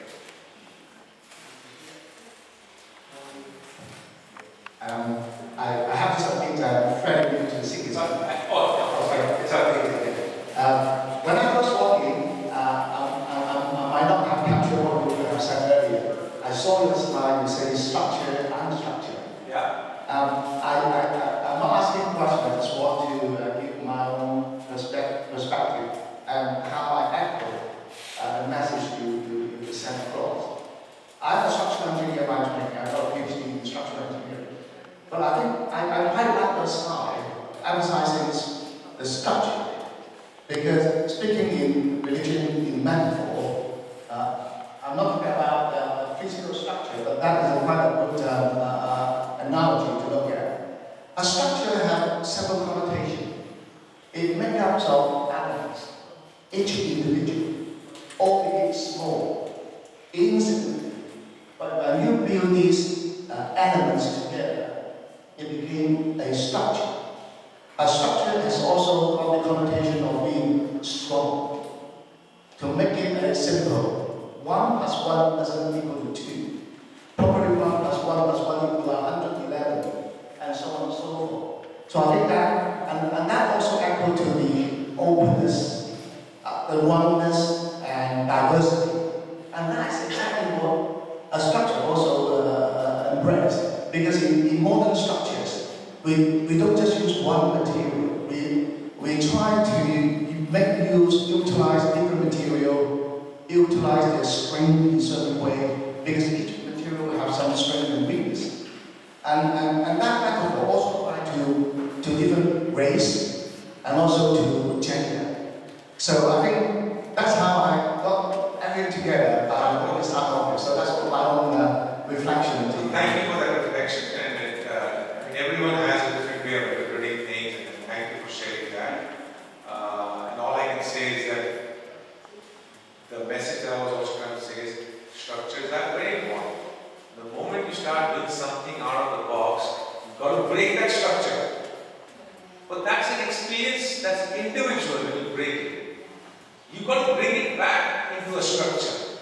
I have to submit very new to the city. When I was walking, I might not have captured what you have said earlier. I saw your slide, you say structure and structure. Yeah. I'm not asking a question, I just want to give my own perspective and how I echo the message you sent across. I'm a structural engineer by training. I've got a PhD in structural engineering. But I think I quite like the slide emphasizing the structure. Because speaking in religion in metaphor, I'm not talking about the physical structure, but that is quite a good analogy to look at. A structure has several connotations. It makes up of elements, each individual, albeit small, insignificant. But when you build these elements together, it became a structure. A structure has also got the connotation of being strong. To make it simple, 1 plus 1 doesn't equal to 2. Probably 1 plus 1 plus 1 equal to 111, and so on and so forth. So I think that, and that also echoes to the openness, the oneness, and diversity. And that's exactly what a structure also embraces. Because in modern structures, we don't just use one material. We try to utilize different material, utilize their strength in a certain way, because each material will have some strength and weakness. And that metaphor also applies to different race and also to gender. So I think that's how I got everything together by this art office. So that's my own reflection. Thank you for that reflection. And everyone has a different way of interpreting things, and thank you for sharing that. And all I can say is that the message that I was also trying to say is structures are very important. The moment you start doing something out of the box, you've got to break that structure. But that's an experience that's individual when you break it. You've got to bring it back into a structure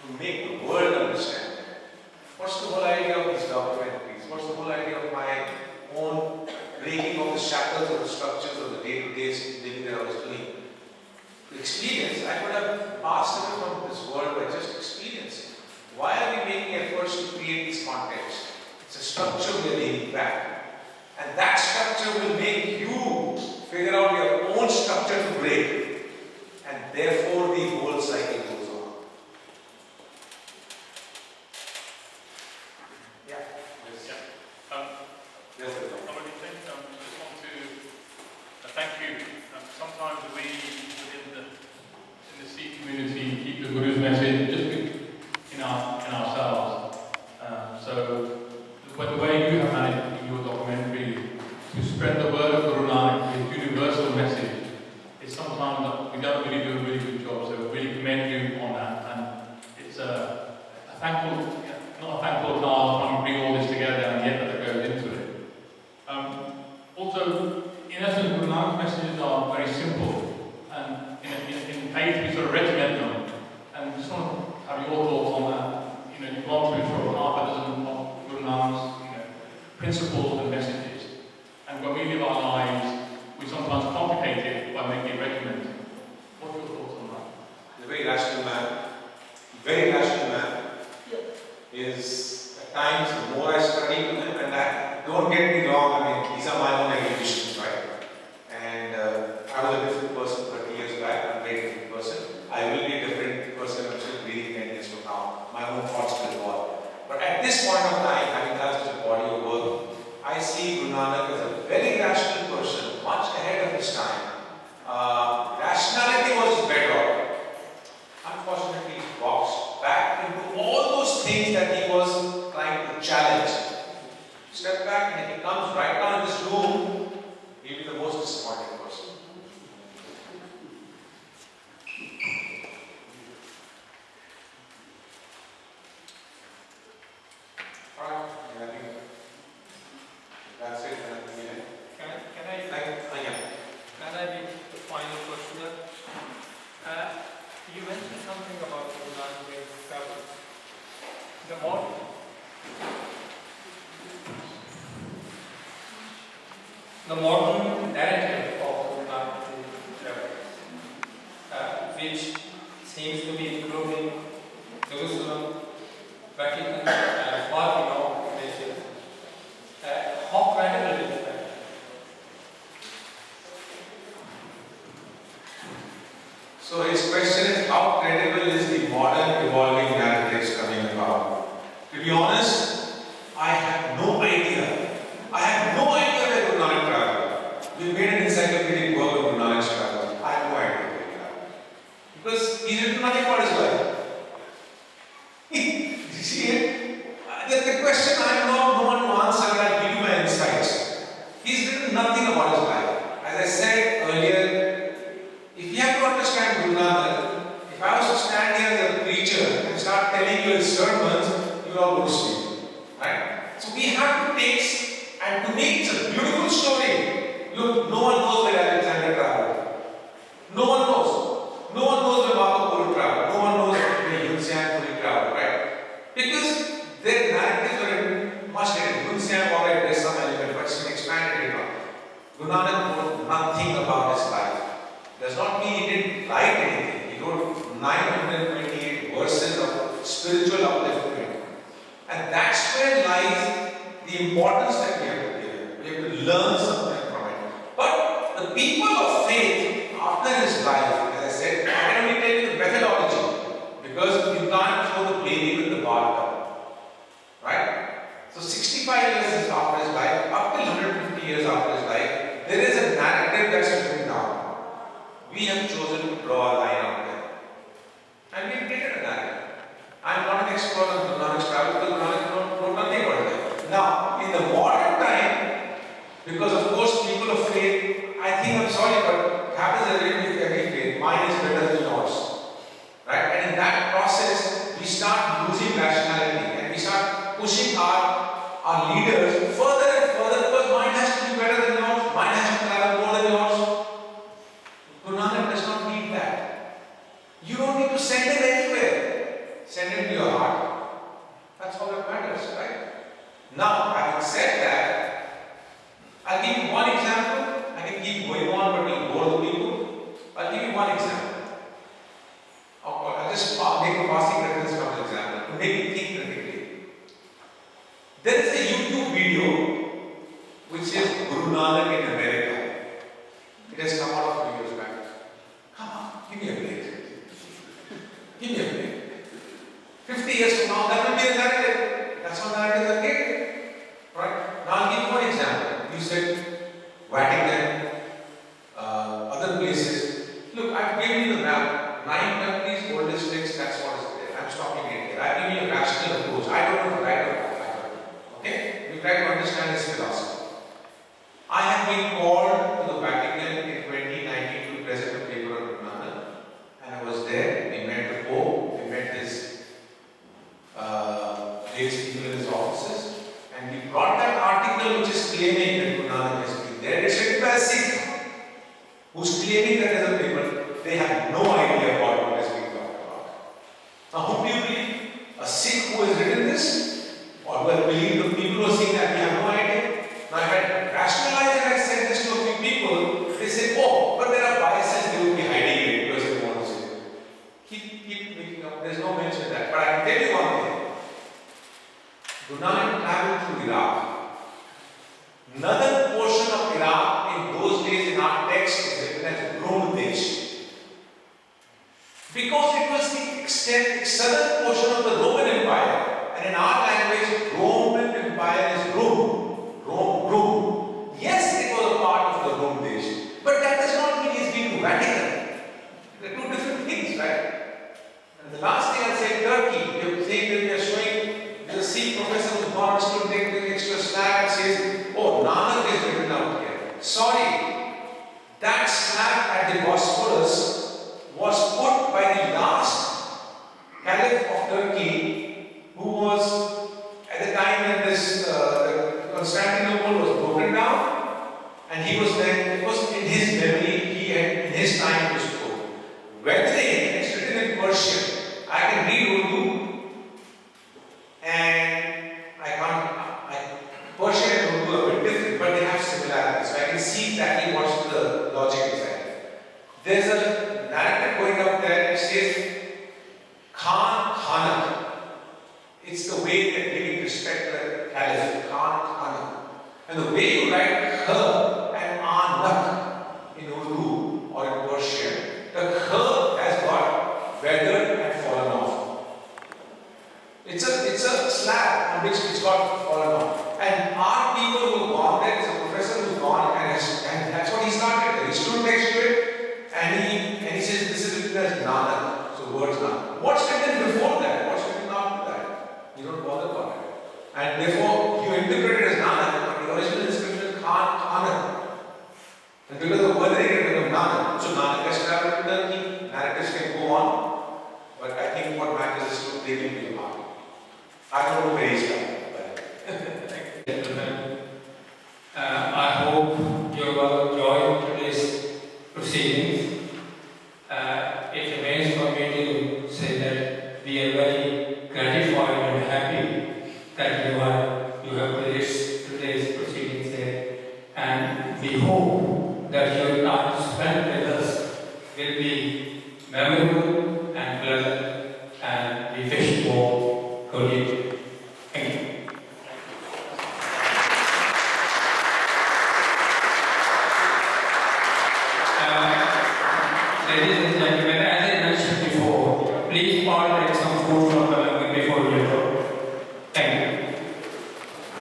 to make the world understand. What's the whole idea of these documentaries? What's the whole idea of my own breaking of the shackles of the structures of the day-to-day living that I was doing? To experience, I could have passed away from this world by just experiencing. Why are we making efforts to create these contexts? It's a structure we are laying back. And that structure will make you figure out your own structure to break. And therefore the whole cycle goes on. Yeah. Yes. Yeah. Yes, sir. Amardeep Singh, I just want to thank you. Sometimes we in the Sikh community keep the Guru's message just in ourselves. So the way you have managed in your documentary to spread the word of Guru Nanak, his universal message, is sometimes that we don't really do a really good job. So we really commend you on that. And it's a thankful, not a thankful task trying to bring all this together and the effort that goes into it. Also, in essence, Guru Nanak's messages are very simple, and in faith we sort of regiment them. And just want to have your thoughts on that. You've gone through sort of half a dozen of Guru Nanak's principles and messages, and when we live our lives, we sometimes complicate it by making it regimented. What are your thoughts on that? He's a very rational man. Very rational man. Is at times the more I study to him, and don't get me wrong, these are my own evolutions, right? And I was a different person 30 years back, I'm a very different person. I will be a different person, I'm still breathing 10 years from now. My own thoughts will evolve. But at this point of time, having done such a body of work, I see Guru Nanak as a very rational person, much ahead of his time. Rationality was his bedrock. Unfortunately, he walks back into all those things that he was trying to challenge. Step back, and if he comes right now in this room, he'll be the most disappointing person. something about Guru Nanak Dev's travel. The modern narrative of Guru Nanak Dev's travel, which seems to be including Jerusalem, Vatican, and far beyond places. How credible is that? So his question is, how credible is the modern evolving narratives coming about? To be honest, I have no idea. I have no idea where Guru Nanak traveled. We made an encyclopedic work on Guru Nanak's travel. I have no idea where he traveled. Because he's written nothing about his life. You see it? The question I am not the one to answer, but I'll give you my insights. He's written nothing about his life. As I said earlier, if you have to understand Guru Nanak, if I was to stand here as a preacher and start telling you his sermons, you're all going to sleep. Right? So we have to take, and to me it's a beautiful story. Look, no one knows where Alexander traveled. No one knows. No one knows where Marco Polo traveled. No one knows where Yun Xiang traveled, right? Because their narratives were written much later. Yun Xiang, alright, there's some element, but it's expanded it on. Guru Nanak wrote nothing about his life. Does not mean he didn't write anything. He wrote 928 verses of spiritual upliftment. And that's where lies the importance that we have to give. We have to learn something from it. But the people of faith, after his life, as I said, I can only tell you the methodology. Because you can't throw the baby with the bathwater. Right? So 65 years after his life, up till 150 years after his life, there is a narrative that's written down. We have chosen to draw a line out there. And we've created a narrative. I'm not an expert on Guru Nanak's travel because Guru Nanak wrote nothing about it. Now, in the modern time, because of course people of faith, I think, I'm sorry, but it happens with every faith. Mine is better than yours. Right? And in that process, we start losing rationality and we start pushing our leaders further and further because mine has to be better than yours, mine has to travel more than yours. Guru Nanak does not need that. You don't need to send him anywhere. Send him to your heart. That's all that matters, right? Now, having said that, I'll give you one example. I can keep going on, but we'll bore the people. I'll give you one example. I'll just make a passing reference from the example to make you think critically. There is a YouTube video which is Guru Nanak in America. It has come out of 2 years back. Come on, give me a break. Give me a break. 50 years from now, that will be a narrative. That's how narratives are created. Right? Now I'll give you one example. You said Vatican, other places. Look, I've given you the map. 9 countries, oldest text, that's what is there. I'm stopping it here. I've given you a rational approach. I don't know the right or wrong. Okay? We try to understand his philosophy. I have been called to the Vatican in 2019 to present a paper on Guru Nanak, and I was there. We met the Pope, we met his various people in his offices, and we brought that article which is claiming that Guru Nanak has been there. It's written by a Sikh who's claiming that as a paper. They have no idea about what is being talked about. Now, who do you believe? A Sikh who has written this? Or do I believe the people who are saying that we have no idea? Now, if I rationalize and I said this to a few people, they say, oh, but there are biases, they would be hiding it because they want to say it. Keep making up, there's no mention of that. But I can tell you one thing. Guru Nanak traveled through Iraq. Another portion of Iraq in those days in our text is written as Rum Desh. Because it was the southern portion of the Roman Empire, and in our language, Roman Empire is Rome. Yes, it was a part of the Rome Desh, but that does not mean he's been to Vatican. They're two different things, right? And the last thing I'll say, Turkey. They're saying that they're showing, there's a Sikh professor who's not to take the extra slab and says, oh, Nanak is written out here. Sorry, that slab at the Bosphorus was put by the last caliph of Turkey, who was which got fallen off. And our people who have gone there, there's a professor who's gone and that's what he started. He stood next to it and he says, this is written as Nanak. So words Nanak. What's written before that? What's written after that? You don't bother about it. And therefore, you interpret it as Nanak, but the original inscription is Khan. And because of wording, it becomes Nanak. So Nanak has traveled to Turkey, narratives can go on, but I think what matters is to take it to the heart. I don't know where he's from. Gentlemen, I hope you will enjoy today's proceedings. It remains for me to say that we are very gratified and happy that you have placed today's proceedings here, and we hope that your time spent with us will be memorable and pleasant, and we wish you all good evening. Thank you. Ladies and gentlemen, as I mentioned before, please partake some